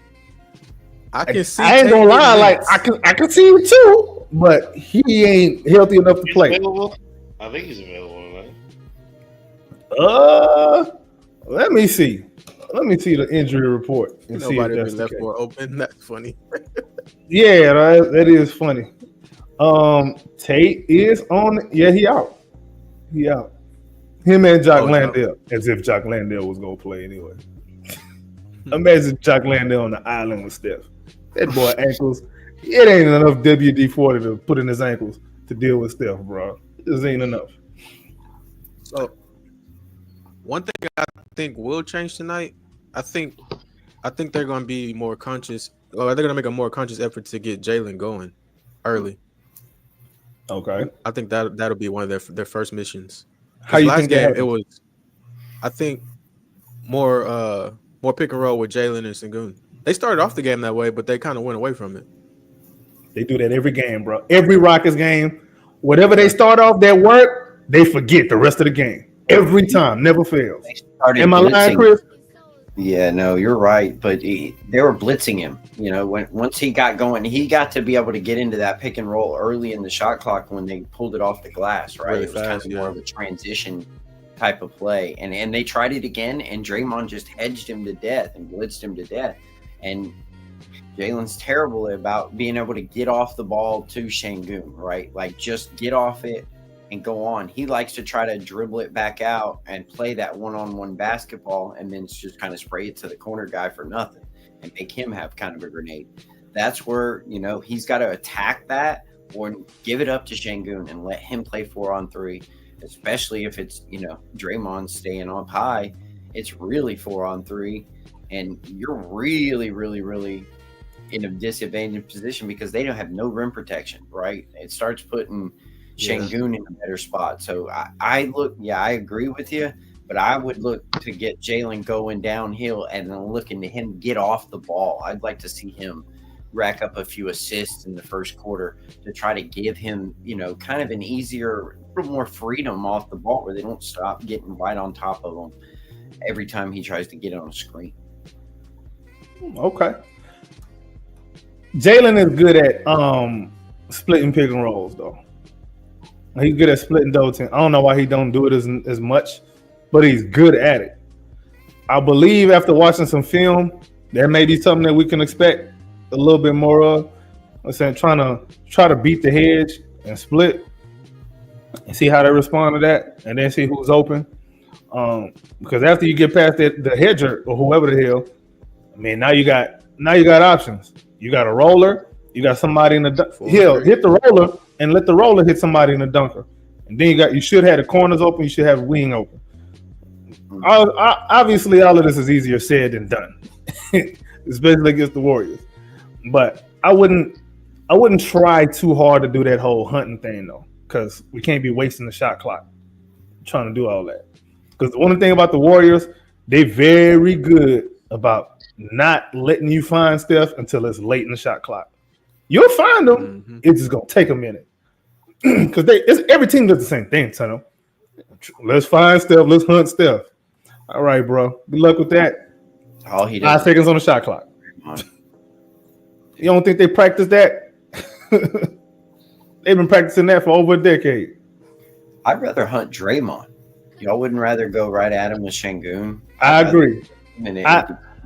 I can see. I ain't gonna lie, like I can see it too, but he ain't healthy enough to play. Available? I think he's available tonight. Let me see. Let me see the injury report and see if Nobody that's be the left case. for open. That's funny. Yeah, that is funny. Tate is on. Yeah, he out. He out. Him and Jock Landale, as if Jock Landale was gonna play anyway. Imagine Jock Landale on the island with Steph. That boy ankles. It ain't enough WD-40 to put in his ankles to deal with Steph, bro. It just ain't enough. So, one thing I think will change tonight. I think they're going to be more conscious. Or they're going to make a more conscious effort to get Jalen going early. Okay. I think that'll be one of their first missions. How you last think game that it was? I think more pick and roll with Jalen and Sengun. They started off the game that way, but they kind of went away from it. They do that every game, bro. Every Rockets game, whatever they start off that work, they forget the rest of the game. Every time, never fails. Am I lying, Chris? Yeah, no, you're right. But they were blitzing him. You know, once he got going, he got to be able to get into that pick and roll early in the shot clock when they pulled it off the glass, right? Really it was kind of more of a transition type of play. And they tried it again, and Draymond just hedged him to death and blitzed him to death. And Jalen's terrible about being able to get off the ball to Sengun, right? Like, just get off it and go on. He likes to try to dribble it back out and play that one-on-one basketball and then just kind of spray it to the corner guy for nothing and make him have kind of a grenade. That's where, you know, he's got to attack that or give it up to Sengun and let him play 4-on-3, especially if it's, you know, Draymond staying up high. It's really 4-on-3. And you're really, really, really in a disadvantaged position because they don't have no rim protection, right? It starts putting Sengun in a better spot. So I agree with you, but I would look to get Jalen going downhill and then looking to him get off the ball. I'd like to see him rack up a few assists in the first quarter to try to give him, you know, kind of an easier, a little more freedom off the ball where they don't stop getting right on top of him every time he tries to get on a screen. Okay. Jalen is good at splitting pick and rolls, though. He's good at splitting double team. I don't know why he don't do it as much, but he's good at it. I believe after watching some film, there may be something that we can expect a little bit more of. I'm saying try to beat the hedge and split and see how they respond to that, and then see who's open. Because after you get past the hedger or whoever the hell, I mean, now you got options. You got a roller. You got somebody in the he'll hit the roller and let the roller hit somebody in the dunker, and then you should have the corners open. You should have wing open. Obviously, all of this is easier said than done, especially against the Warriors. But I wouldn't try too hard to do that whole hunting thing though, because we can't be wasting the shot clock trying to do all that. Because the one thing about the Warriors, they very good about not letting you find stuff until it's late in the shot clock. You'll find them. Mm-hmm. It's just gonna take a minute because every team does the same thing. Tunnel. Let's find stuff. Let's hunt stuff. All right, bro. Good luck with that. All he does 5 seconds on the shot clock. You don't think they practice that? They've been practicing that for over a decade. I'd rather hunt Draymond. Y'all wouldn't rather go right at him with Şengün? I agree.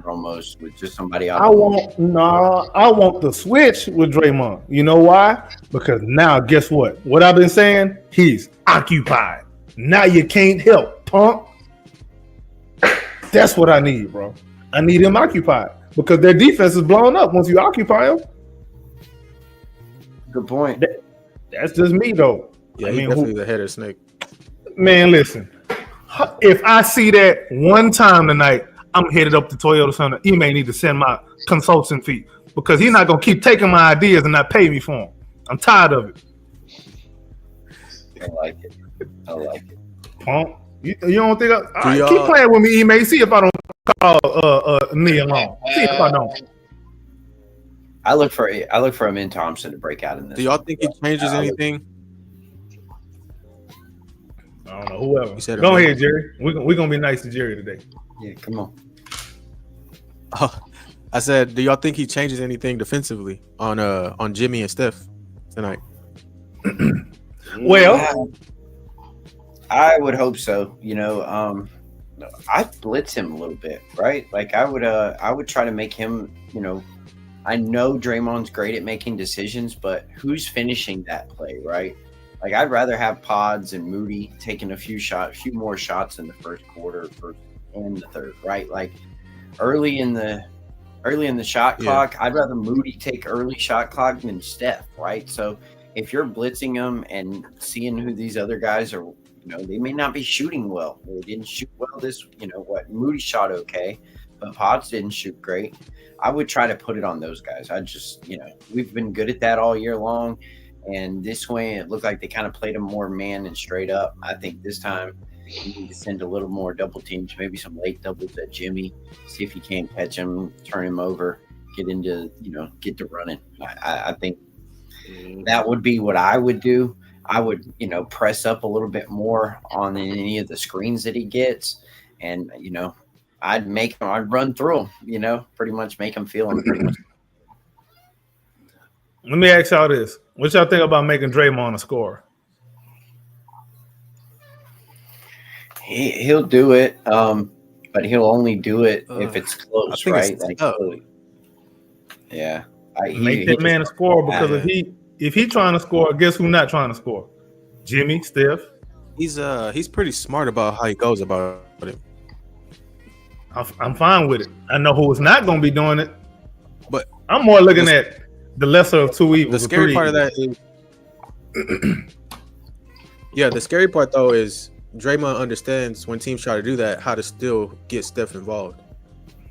Almost with just somebody else. I want the switch with Draymond. You know why? Because now, guess what? What I've been saying? He's occupied. Now you can't help, punk. That's what I need, bro. I need him occupied because their defense is blown up once you occupy him. Good point. That's just me, though. Yeah, he's definitely the header snake. Man, listen. If I see that one time tonight, I'm headed up to Toyota Center. He may need to send my consulting fee because he's not going to keep taking my ideas and not pay me for them. I'm tired of it. I like it. Punk. You don't think keep playing with me, Ime. See if I don't call me along. See if I don't. I look for Amin Thompson to break out in this. Do y'all think he changes anything? I don't know. Whoever. Go ahead, Jerry. We're gonna be nice to Jerry today. Yeah, come on. Oh, I said, do y'all think he changes anything defensively on Jimmy and Steph tonight? Well, I would hope so. You know, I'd blitz him a little bit, right? Like I would try to make him. You know, I know Draymond's great at making decisions, but who's finishing that play, right? Like I'd rather have Pods and Moody taking a few more shots in the first quarter and the third, right? Like early in the shot clock, I'd rather Moody take early shot clock than Steph, right? So if you're blitzing them and seeing who these other guys are, you know, they may not be shooting well. They didn't shoot well this, you know, what Moody shot okay, but Pods didn't shoot great. I would try to put it on those guys. I just, you know, we've been good at that all year long. And this way, it looked like they kind of played them more man and straight up. I think this time you need to send a little more double teams, maybe some late doubles at Jimmy, see if you can't catch him, turn him over, get to running. I think that would be what I would do. I would, you know, press up a little bit more on any of the screens that he gets. And, you know, I'd run through him, you know, pretty much make him feel him pretty much. Let me ask y'all this. What y'all think about making Draymond a scorer? He'll do it, but he'll only do it if it's close, right? Yeah. Make that man a scorer because if he trying to score, guess who's not trying to score? Jimmy, Steph. He's pretty smart about how he goes about it. I'm fine with it. I know who's not going to be doing it, but I'm more looking at the lesser of two evils. The scary part of that is, the scary part though is Draymond understands when teams try to do that how to still get Steph involved.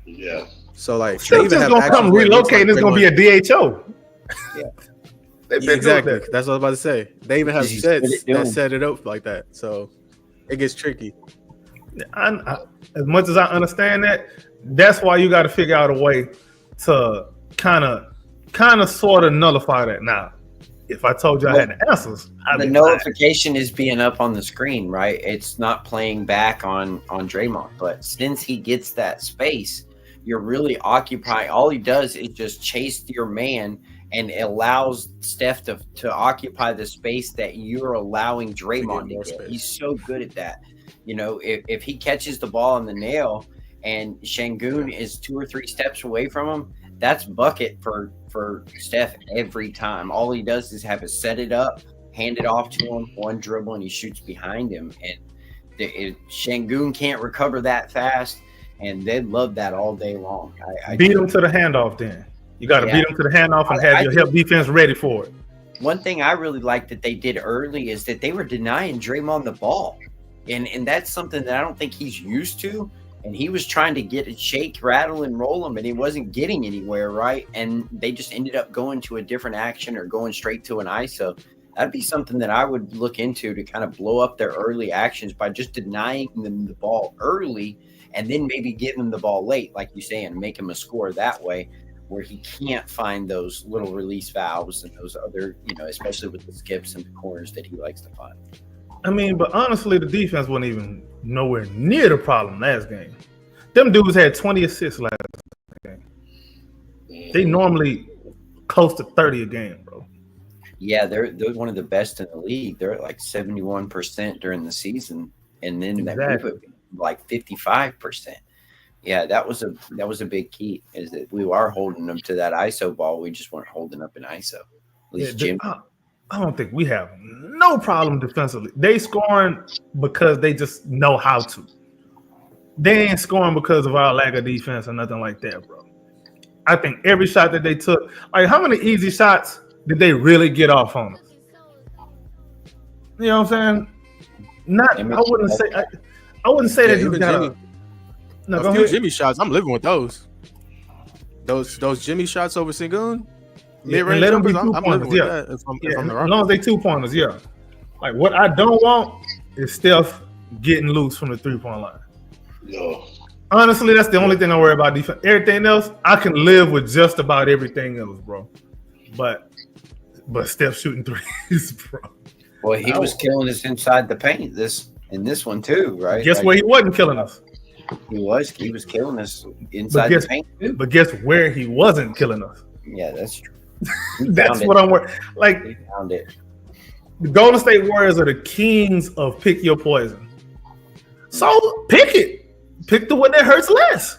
Yeah. So like, Steph just gonna come relocate and it's gonna be a DHO. Yeah. Exactly. That's what I was about to say. They even have sets that set it up like that, so it gets tricky. As much as I understand that, that's why you got to figure out a way to kind of sort of nullify that. Now, if I told you I had the answers, the notification is being up on the screen, right? It's not playing back on Draymond. But since he gets that space, you're really occupying. All he does is just chase your man and it allows Steph to occupy the space that you're allowing Draymond to get. He's so good at that. You know, if he catches the ball on the nail and Şengün is 2 or 3 steps away from him, that's bucket for Steph every time. All he does is have to set it up, hand it off to him, one dribble, and he shoots behind him. And Şengün can't recover that fast, and they love that all day long. I beat him to the handoff then. You got to beat him to the handoff and have your help defense ready for it. One thing I really liked that they did early is that they were denying Draymond the ball. And that's something that I don't think he's used to. And he was trying to get it, shake, rattle, and roll him, and he wasn't getting anywhere, right? And they just ended up going to a different action or going straight to an ISO. That'd be something that I would look into to kind of blow up their early actions by just denying them the ball early and then maybe giving them the ball late, like you say, and make him a score that way, where he can't find those little release valves and those other, especially with the skips and the corners that he likes to find. I mean, but honestly, the defense wasn't even nowhere near the problem last game. Them dudes had 20 assists last game. They normally close to 30 a game, bro. Yeah, they're one of the best in the league. They're at like 71% during the season, and then that group like 55%. Yeah, that was a big key, is that we are holding them to that ISO ball. We just weren't holding up an ISO. At least Jim. I don't think we have no problem defensively. They scoring because they just know how to. They ain't scoring because of our lack of defense or nothing like that, bro. I think every shot that they took, like how many easy shots did they really get off on us? You know what I'm saying? I wouldn't say that you got a few Jimmy shots. I'm living with those. Those Jimmy shots over Şengün. Yeah, and let them be 2-pointers, yeah. As long as they 2-pointers, yeah. Like what I don't want is Steph getting loose from the 3-point line. No. Honestly, that's the only thing I worry about defense. Everything else, I can live with just about everything else, bro. But Steph shooting threes, bro. Well, he was killing us inside the paint this one too, right? Guess where he wasn't killing us? He was killing us inside the paint too. But guess where he wasn't killing us? Yeah, that's true. That's what I'm worried. Like, he found it. The Golden State Warriors are the kings of pick your poison. So pick it. Pick the one that hurts less.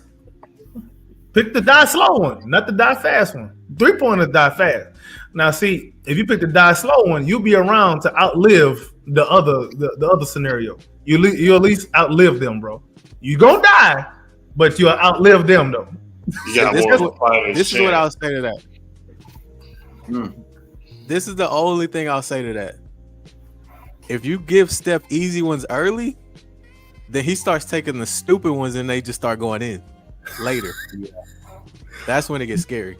Pick the die slow one, not the die fast one. 3-pointers die fast. Now, see, if you pick the die slow one, you'll be around to outlive the other scenario. You at least outlive them, bro. You gonna die, but you'll outlive them though. This is what I'll say to that. This is the only thing I'll say to that. If you give Steph easy ones early, then he starts taking the stupid ones and they just start going in later. That's when it gets scary.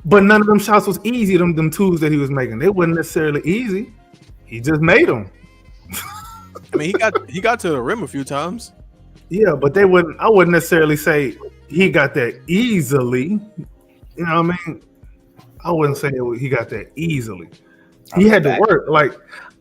But none of them shots was easy. Them twos that he was making, they weren't necessarily easy. He just made them. I mean, he got to the rim a few times. Yeah, but I wouldn't necessarily say he got that easily. You know what I mean? I wouldn't say he got that easily. He had to work. Like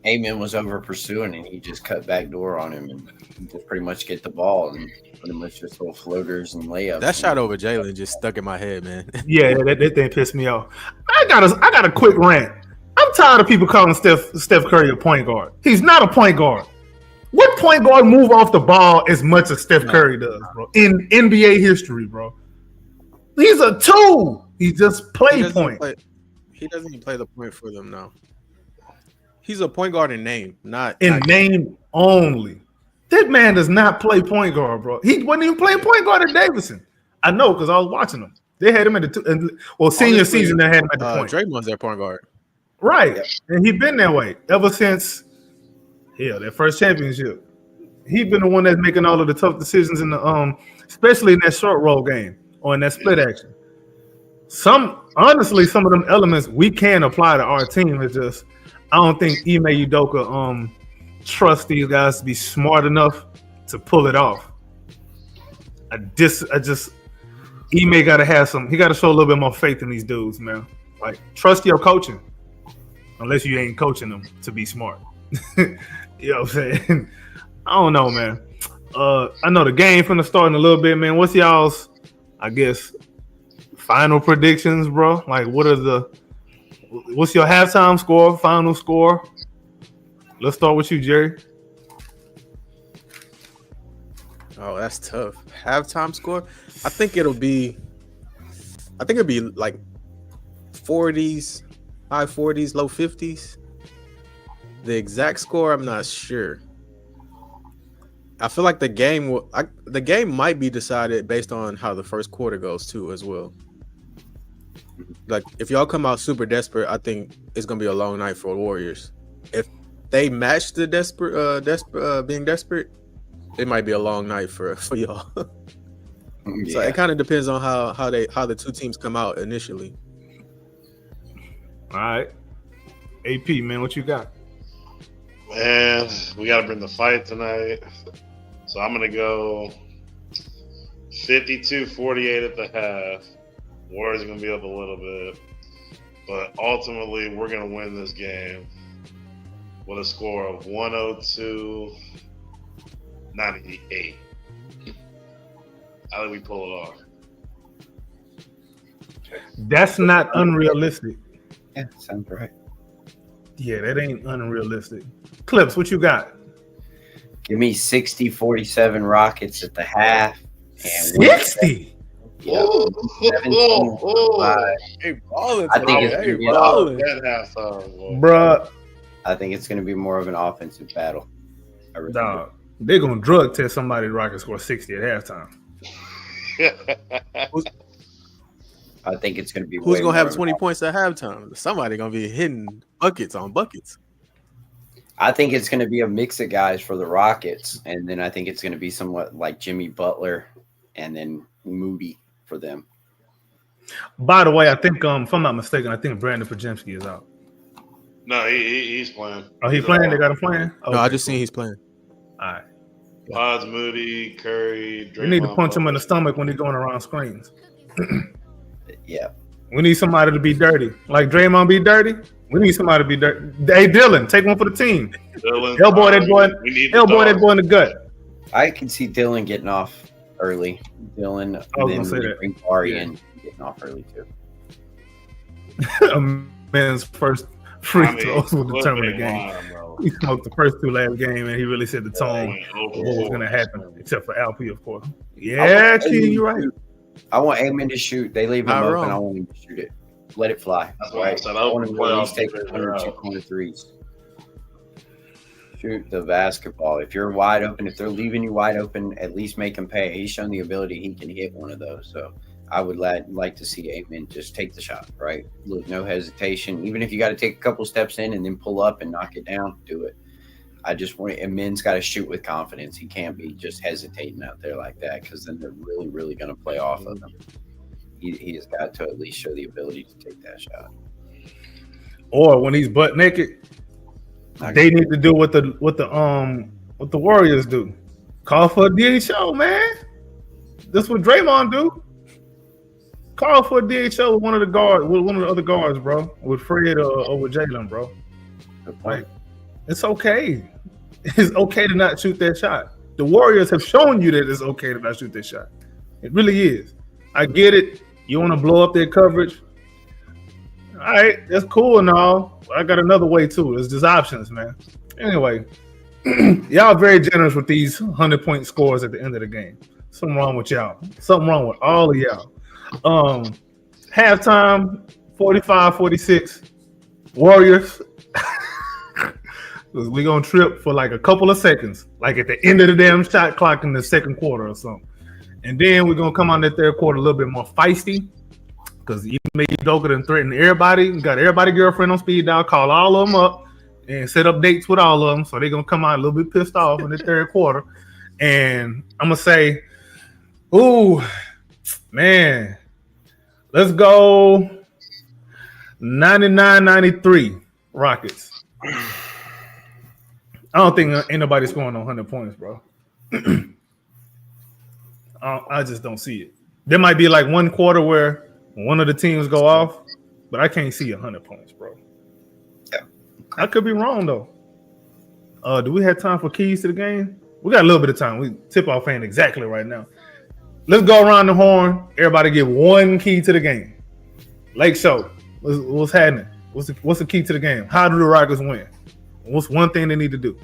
Amen was over pursuing, and he just cut back door on him and just pretty much get the ball and pretty much just little floaters and layups. That shot over Jalen just stuck in my head, man. Yeah, that thing pissed me off. I got a quick rant. I'm tired of people calling Steph Curry a point guard. He's not a point guard. What point guard move off the ball as much as Steph Curry does, bro? In NBA history, bro. He's a 2. He just plays point. He doesn't even play the point for them now. He's a point guard in name, not name only. That man does not play point guard, bro. He wasn't even playing point guard at Davidson. I know because I was watching him. They had him at senior season. They had him at the point. Draymond's their point guard, right? And he's been that way ever since their first championship. He's been the one that's making all of the tough decisions in the especially in that short roll game or in that split action. Some of them elements we can apply to our team. It's just I don't think Ime Udoka trust these guys to be smart enough to pull it off. Ime got to show a little bit more faith in these dudes, man. Like trust your coaching, unless you ain't coaching them to be smart. You know what I'm saying? I don't know, man. I know the game finna start in a little bit, man. What's y'all's, I guess, final predictions, bro? Like, what are the What's your halftime score, final score? Let's start with you, Jerry. Oh, that's tough. Halftime score? I think it'll be like 40s, high 40s, low 50s. The exact score, I'm not sure. I feel like the game might be decided based on how the first quarter goes too, as well. Like if y'all come out super desperate, I think it's gonna be a long night for the Warriors. If they match the being desperate, it might be a long night for y'all. So it kind of depends on how the two teams come out initially. All right, AP man, what you got? Man, we got to bring the fight tonight. So I'm going to go 52-48 at the half. Warriors are going to be up a little bit. But ultimately, we're going to win this game with a score of 102-98. How do we pull it off? That's not unrealistic. Yeah, sounds right. Yeah, that ain't unrealistic. Clips, what you got? Give me 60-47 Rockets at the half. And 60? Yeah. Hey, ballin', I think it's gonna be an Bruh. I think it's going to be more of an offensive battle. Dog, they're going to drug test somebody the Rockets score 60 at halftime. I think it's going to be. Who's going to have 20 points at halftime? Somebody going to be hitting buckets on buckets. I think it's going to be a mix of guys for the Rockets, and then I think it's going to be somewhat like Jimmy Butler and then Moody for them. By the way, I think, if I'm not mistaken, I think Brandon Pajemski is out. No, he's playing. Oh, he's playing? They got him playing? No, I just seen he's playing. All right. Pods, Moody, Curry, Draymond. We need to punch him in the stomach when he's going around screens. Yeah. We need somebody to be dirty. Like Draymond be dirty. We need somebody to be dirty. Hey, Dylan, take one for the team. Elbow that boy in the gut. I can see Dylan getting off early. Dylan, I was going to say that. Bring Barry in getting off early too. A man's first free throws will determine the game. He smoked the first two last game, and he really set the tone of what was going to happen, except for Alp, of course. Yeah, Key, you're right. I want Amen to shoot. They leave him open. I want him to shoot it. Let it fly. That's what I said. I want him to at least take 1 or 2 corner threes. Shoot the basketball. If you're wide open, if they're leaving you wide open, at least make him pay. He's shown the ability he can hit one of those. So I would like to see Amen just take the shot, right? Look, no hesitation. Even if you got to take a couple steps in and then pull up and knock it down, do it. I just want Amen's got to shoot with confidence. He can't be just hesitating out there like that because then they're really, really going to play off of him. He has got to at least show the ability to take that shot. Or when he's butt naked, they need to do what the Warriors do. Call for a DHO, man. That's what Draymond do. Call for a DHO with one of the other guards, bro. With Fred or with Jalen, bro. Like, it's okay. It's okay to not shoot that shot. The Warriors have shown you that it's okay to not shoot that shot. It really is. I get it. You want to blow up their coverage. All right, that's cool and all. I got another way too. There's just options, man. Anyway, y'all very generous with these 100-point scores at the end of the game. Something wrong with y'all. Something wrong with all of y'all. Halftime, 45-46. Warriors. We're going to trip for like a couple of seconds, like at the end of the damn shot clock in the second quarter or something. And then we're going to come on that third quarter a little bit more feisty because you made Udoka and threaten everybody. You got everybody's girlfriend on speed dial, call all of them up and set up dates with all of them. So they're going to come out a little bit pissed off in the third quarter. And I'm going to say, ooh, man, let's go 99-93 Rockets. I don't think anybody's scoring 100 points, bro. I just don't see it. There might be like one quarter where one of the teams go off, but I can't see 100 points, bro. Yeah. I could be wrong, though. Do we have time for keys to the game? We got a little bit of time. We tip-off ain't exactly right now. Let's go around the horn. Everybody get one key to the game. Lake Show, what's happening? What's the key to the game? How do the Rockets win? What's one thing they need to do?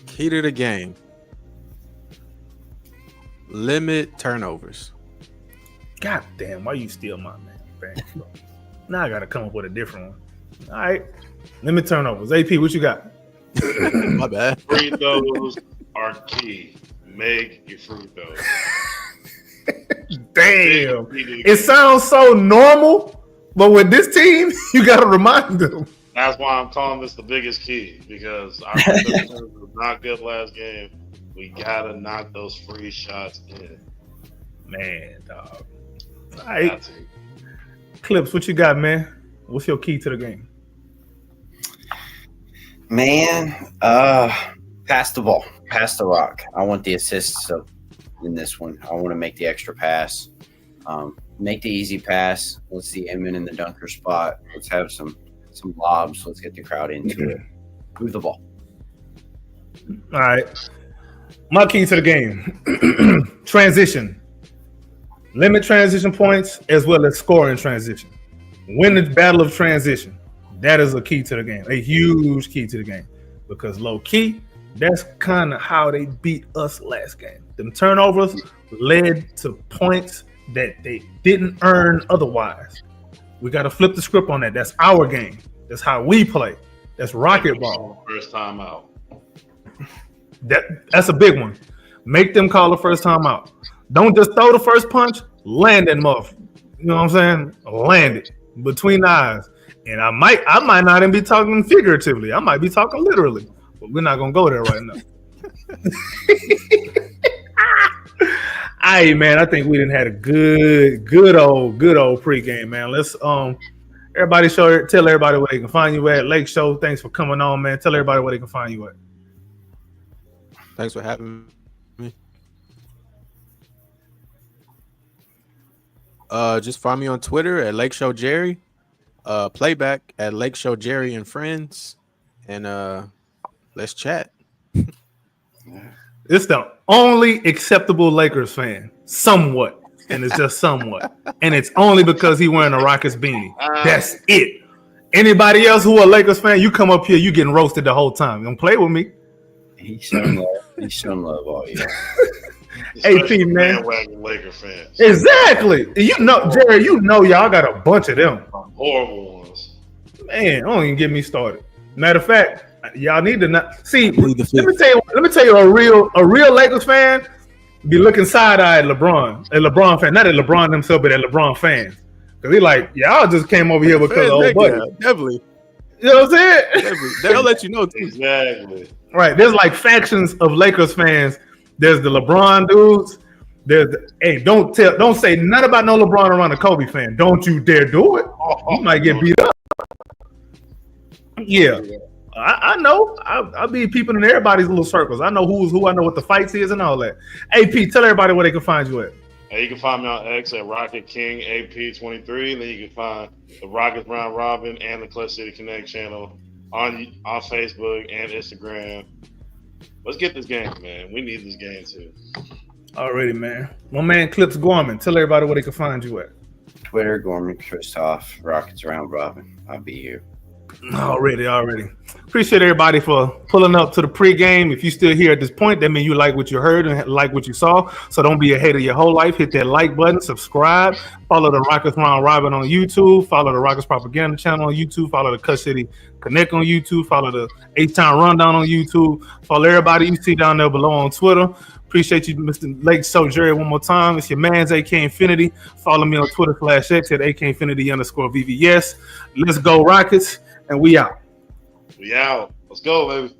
Key to the game. Limit turnovers. God damn, why you steal my man? Bang. Now I gotta come up with a different one. All right. Limit turnovers. AP, what you got? My bad. Free throws are key. Make your free throws. Damn. It sounds so normal, but with this team, you gotta remind them. That's why I'm calling this the biggest key, because our defense was not good last game. We gotta knock those free shots in. Man, dog. All right. Clips, what you got, man? What's your key to the game? Man, pass the ball, pass the rock. I want the assists in this one. I want to make the extra pass, make the easy pass. Let's see Emin in the dunker spot. Let's have some lobs. Let's get the crowd into it. Move the ball. All right. My key to the game: transition. Limit transition points as well as scoring transition. Win the battle of transition. That is a key to the game, a huge key to the game. Because low key, that's kind of how they beat us last game. Them turnovers led to points that they didn't earn otherwise. We got to flip the script on that. That's our game. That's how we play. That's rocket ball. First time out. That's a big one. Make them call the first time out. Don't just throw the first punch, land that muff. You know what I'm saying? Land it between the eyes. And I might not even be talking figuratively. I might be talking literally. But we're not gonna go there right now. Hey man, I think we didn't had a good old pregame, man. Let's everybody tell everybody where they can find you at. Lake Show, thanks for coming on, man. Tell everybody where they can find you at. Thanks for having me. Just find me on Twitter at Lake Show Jerry. Playback at Lake Show Jerry and Friends. And let's chat. It's the only acceptable Lakers fan, somewhat. And it's just somewhat. And it's only because he wearing a Rockets beanie. That's it. Anybody else who a Lakers fan, you come up here, you getting roasted the whole time. Don't play with me. He's showing love. He's showing love all year. AP, man. Laker fans. Exactly. You know, Jerry, y'all got a bunch of them. Horrible ones. Man, don't even get me started. Matter of fact, y'all need to not see. Let me tell you, a real Lakers fan be looking side-eyed at LeBron fan, not at LeBron himself, but at LeBron fans, because he like, y'all just came over here because of old buddy. Definitely. You know what I'm saying? Definitely. They'll let you know too. Exactly. Right. There's like factions of Lakers fans. There's the LeBron dudes. Don't say nothing about no LeBron around a Kobe fan. Don't you dare do it. You might get beat up. Yeah. I know. I'll be peeping in everybody's little circles. I know who's who. I know what the fights is and all that. AP, tell everybody where they can find you at. You can find me on X at Rocket King AP23. And then you can find the Rockets Round Robin and the Clutch City Connect channel on Facebook and Instagram. Let's get this game, man. We need this game too. Alrighty, man. My man Clips Gorman. Tell everybody where they can find you at. Twitter, Gorman Christoph, Rockets Round Robin. I'll be here. Already. Appreciate everybody for pulling up to the pregame. If you're still here at this point, that means you like what you heard and like what you saw. So don't be a hater your whole life. Hit that like button, subscribe, follow the Rockets Round Robin on YouTube, follow the Rockets Propaganda channel on YouTube, follow the Clutch City Connect on YouTube, follow the H-Town Rundown on YouTube, follow everybody you see down there below on Twitter. Appreciate you, Mr. Lake Show Jerry, one more time. It's your man's AK Infinity. Follow me on Twitter /X at AK Infinity_VVS. Let's go Rockets. And we out. We out. Let's go, baby.